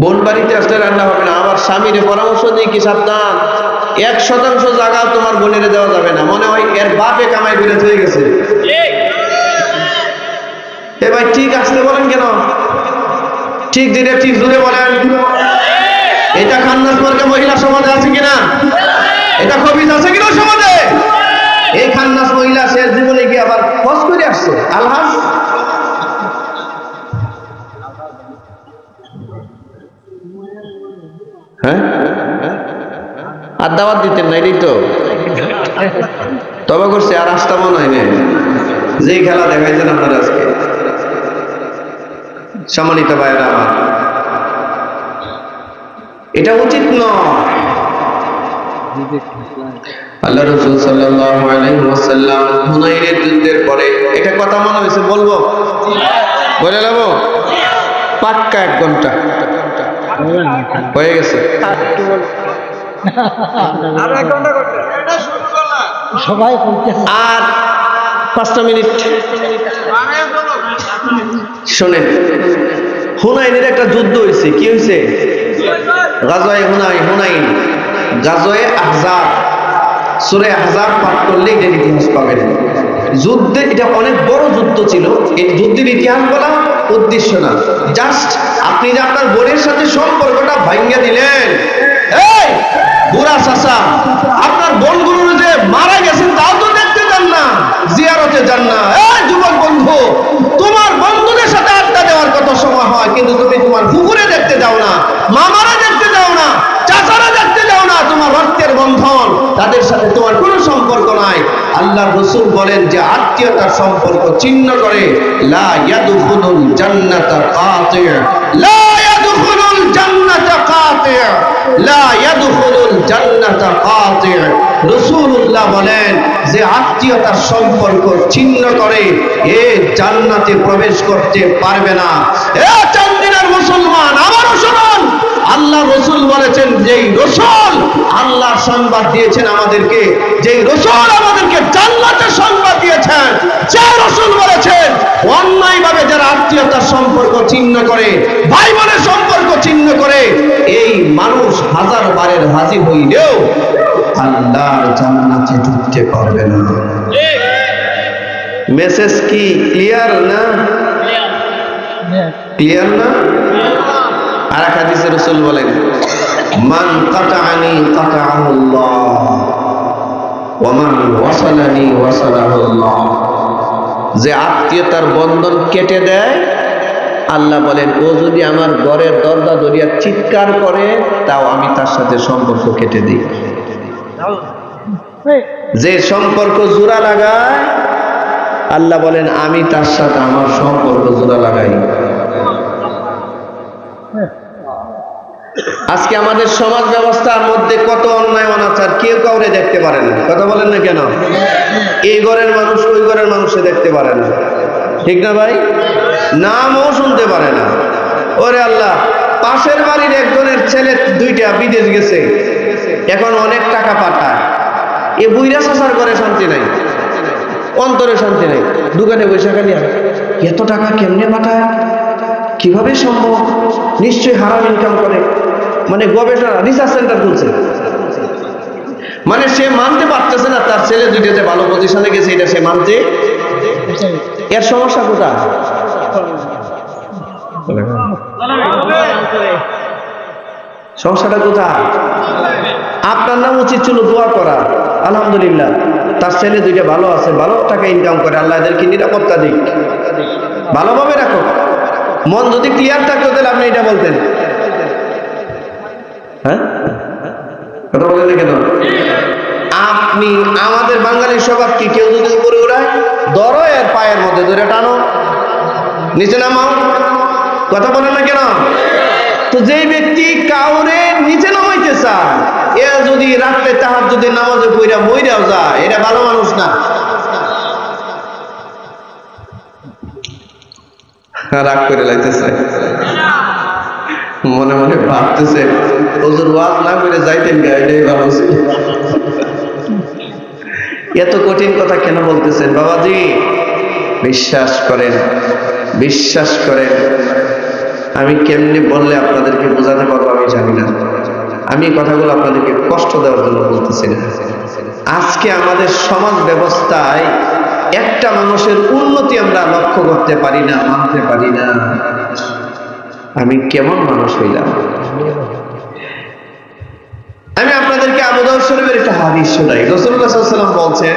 বোন বাড়িতে আসলে রান্না হবে না। আবার স্বামীর পরামর্শ দিয়ে কি, সাবধান, 1% জায়গা তোমার বোনের দেওয়া যাবে না, মনে হয় এর বাপে কামাই করে হয়ে গেছে। এ ভাই ঠিক আসতে বলেন কেন? ঠিক দিনে ঠিক জুড়ে বলেন। এটা খান্নাস মার্কা মহিলা সমাজে আছে কিনা? এটা খবিস আছে কিনা সমাজে? এই খান্নাস মহিলা শেষ জীবনে কি আবার খোঁজ করে আসছে আলহাজ। হ্যাঁ, আর দাওয়াত দিতেন না, এটাই তো তবে করছে, আর আসতে মনে হয় না। যে খেলা দেখাইছেন আপনারা আজকে, সম্মানিত ভাইয়েরা আমার, এটা উচিত নয়। আল্লাহ রাসূল সাল্লাল্লাহু আলাইহি ওয়াসাল্লাম হুনাইনের যুদ্ধের পরে একটা কথা মনে হয়েছে, বলবো? বলে নেব? পাক্কা 1 ঘন্টা হয়ে গেছে। সবাই আর 5টা মিনিট শোনেন। হুনাইনের একটা যুদ্ধ হয়েছে। কি হয়েছে? গাজওয়ে হুনাইন, গাজওয়ে আহজাব। সূরা আহজাব পাঠ করলে এটার ইতিহাস পাবেন। যুদ্ধে, এটা অনেক বড় যুদ্ধ ছিল। এই যুদ্ধের ইতিহাস বলা উদ্দেশ্য না, জাস্ট আপনি যে আপনার বোনের সাথে সম্পর্কটা ভাঙিয়ে দিলেন। এই বুড়া চাচা, আপনার বোনগুলো যে মারা গেছেন তাও তো দেখতে যান না, জিয়ারতে যান না। এই যুবক বন্ধু, তোমার বন্ধুদের সাথে আড্ডা দেওয়ার কত সময় হয়, কিন্তু তুমি তোমার ফুফুরে দেখতে যাও না, মামারা দেখতে যাও না, চাচারা দেখতে যাও না। তোমার রক্তের বন্ধন, তাদের সাথে তোমার কোনো সম্পর্ক নাই। আল্লাহ রাসূল বলেন যে আত্মীয়তার সম্পর্ক ছিন্ন করে, লা ইয়াদখুলুল জান্নাতা কাতি', লা ইয়াদখুলুল জান্নাতা কাতি', লা ইয়াদখুলুল জান্নাতা কাতি'। রাসূলুল্লাহ বলেন যে আত্মীয়তার সম্পর্ক ছিন্ন করে, এ জান্নাতে প্রবেশ করতে পারবে না। এ চান্দিনার মুসলমান, আমারও শুনুন, আল্লাহ রাসূল বলেছেন, যেই রাসূল আল্লাহ সংবাদ দিয়েছেন আমাদেরকে, যেই রাসূল আমাদেরকে জান্নাতের সংবাদ দিয়েছেন, যে রাসূল বলেছেন অন্যায়ভাবে যারা আত্মীয়তার সম্পর্ক ছিন্ন করে, ভাই বোনের সম্পর্ক ছিন্ন করে, এই মানুষ 1000 বারের হাজী হইলেও আল্লাহর জান্নাতে ঢুকতে পারবে না। মেসেজ কি ক্লিয়ার না? ক্লিয়ার না? আর এক হাদিসে রাসূল বলেন, মান কাতাআনি কাতাআহুল্লাহ ওয়া মান ওয়াসালানি ওয়াসালাহুল্লাহ। যে আত্মীয়তার বন্ধন কেটে দেয়, আল্লাহ বলেন ও যদি আমার ঘরের দরজা ধরিয়া চিৎকার করে, তাও আমি তার সাথে সম্পর্ক কেটে দিই। যে সম্পর্ক জোড়া লাগায়, আল্লাহ বলেন আমি তার সাথে আমার সম্পর্ক জোড়া লাগাই। আজকে আমাদের সমাজ ব্যবস্থার মধ্যে কত অন্যায় অনাচার, কেউ কাউরে দেখতে পারে না। কথা বলেন না কেন? এই ঘরের মানুষ ওই ঘরের মানুষে দেখতে পারে না, ঠিক না ভাই? নামও শুনতে পারে না। ওরে আল্লাহ, পাশের বাড়ির একজনের ছেলে 2টা বিদেশ গেছে, এখন অনেক টাকা পাঠায়। এ বুইরা চাচার ঘরে শান্তি নাই, অন্তরে শান্তি নাই। দোকানে বসে খালি এত টাকা কেমনে পাঠায়, কিভাবে সম্ভব? নিশ্চয়ই হারাম ইনকাম করে। মানে গবেষণা রিসার্চ সেন্টার খুলছে। মানে সে মানতে পারতেছে না তার ছেলে দুইটাতে ভালো পজিশনে গেছে, এটা সে মানতে, এর সমস্যা কোথায়? সমস্যাটা কোথায়? আপনার নাম উচিত ছিল দোয়া করা, আলহামদুলিল্লাহ তার ছেলে দুইটা ভালো আছে, ভালো টাকা ইনকাম করে, আল্লাহ এদেরকে নিরাপত্তা দিক, ভালোভাবে রাখো। মন যদি ক্লিয়ার থাকতো তাহলে আপনি এটা বলতেন। হ্যাঁ, কথা বলেন না কেন? আপনি আমাদের বাঙালির স্বভাব কি, কেউ যদি উপরে উড়ায় ধরো এর পায়ের মধ্যে ধরে টানো, নিচে নামাও, কথা বলেন না কেন? তো যেই ব্যক্তি কাউরে নিচে নামাইতে চায়, এ যদি রাখলে তাহার যদি নামাজে পইরা মইরাও যায়, এটা ভালো মানুষ না। রাগ করে লাইতেছে, মনে মনে ভাবতেছে হুজুর ওয়াজ না করে যাইতেন গা, এটাই ভালো ছিল। এত কঠিন কথা কেন বলতেছেন বাবাজি? বিশ্বাস করেন, বিশ্বাস করেন, আমি কেমনি বললে আপনাদেরকে বোঝাতে পারবো আমি জানি না। আমি এই কথাগুলো আপনাদেরকে কষ্ট দেওয়ার জন্য বলতেছি না। আজকে আমাদের সমাজ ব্যবস্থায় একটা মানুষের উন্নতি আমরা লক্ষ্য করতে পারি না, মানতে পারি না। আমি কেমন মানুষ হইলাম? আমি আপনাদেরকে আবু দাউদ শরীফের একটা হাদিস শোনাই। রাসূলুল্লাহ সাল্লাল্লাহু আলাইহি ওয়াসাল্লাম বলছেন,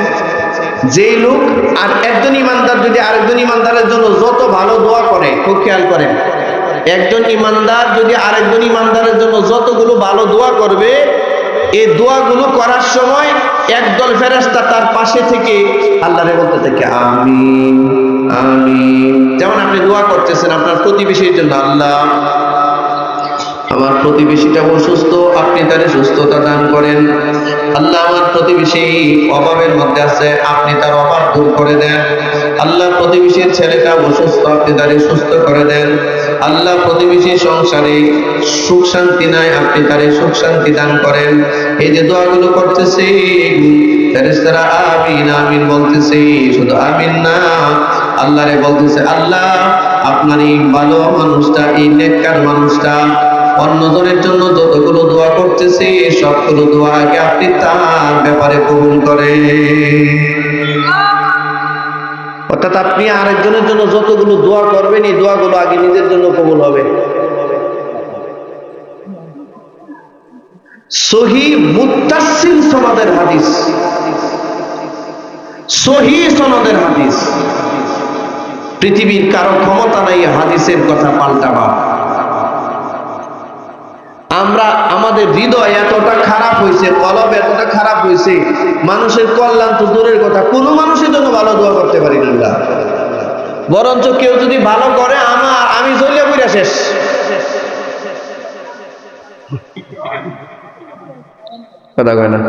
যেই লোক আর একজন ইমানদার যদি আরেকজন ইমানদারের জন্য যত ভালো দোয়া করে, খুব খেয়াল করেন, একজন ইমানদার যদি আরেকজন ইমানদারের জন্য যতগুলো ভালো দোয়া করবে, এই দোয়াগুলো করার সময় একদল ফেরেশতা তার পাশে থেকে আল্লাহরে বলতে থাকে আমিন আমিন। যেমন আপনি দোয়া করতেছেন আপনার প্রতিবেশীর জন্য, আল্লাহ আমার প্রতিবেশীটা অসুস্থ, আপনি তারে সুস্থতা দান করেন। আল্লাহ আমার প্রতিবেশী অভাবের মধ্যে আছে, আপনি তার অভাব দূর করে দেন। আল্লাহ প্রতিবেশীর ছেলেটা অসুস্থ, আপনি তারে সুস্থ করে দেন। আল্লাহ প্রতিবেশীর সংসারে সুখ শান্তি নাই, আপনি তারে সুখ শান্তি দান করেন। এই যে দোয়াগুলো করতেছি, ফেরেশতারা আমিন আমিন বলতেছে, শুধু আমিন না, আল্লাহরে বলতেছে আল্লাহ আপনার এই ভালো মানুষটা, এই নেককার মানুষটা অন্যজনের জন্য যতগুলো দোয়া করতেছে সবগুলো দোয়া আগে আপনি তার ব্যাপারে কবুল করেন। অর্থাৎ আপনি আরেকজনের জন্য যতগুলো দোয়া করবেন এই দোয়াগুলো আগে নিজের জন্য কবুল হবে। সহিহ মুত্তাসিল সনদের হাদিস, সহিহ সনদের হাদিস। পৃথিবীর কারো ক্ষমতা নাই হাদিসের কথা পাল্টাবার। আমরা আমাদের হৃদয় এতটা খারাপ হয়েছে, কলব এতটা খারাপ হয়েছে, মানুষের কল্যাণ তো দূরের কথা, কোনো মানুষের জন্য ভালো দোয়া করতে পারি না আমরা। বরঞ্চ কেউ যদি ভালো করে আমি জ্বলিয়া পড়া শেষ। কথা কয় না?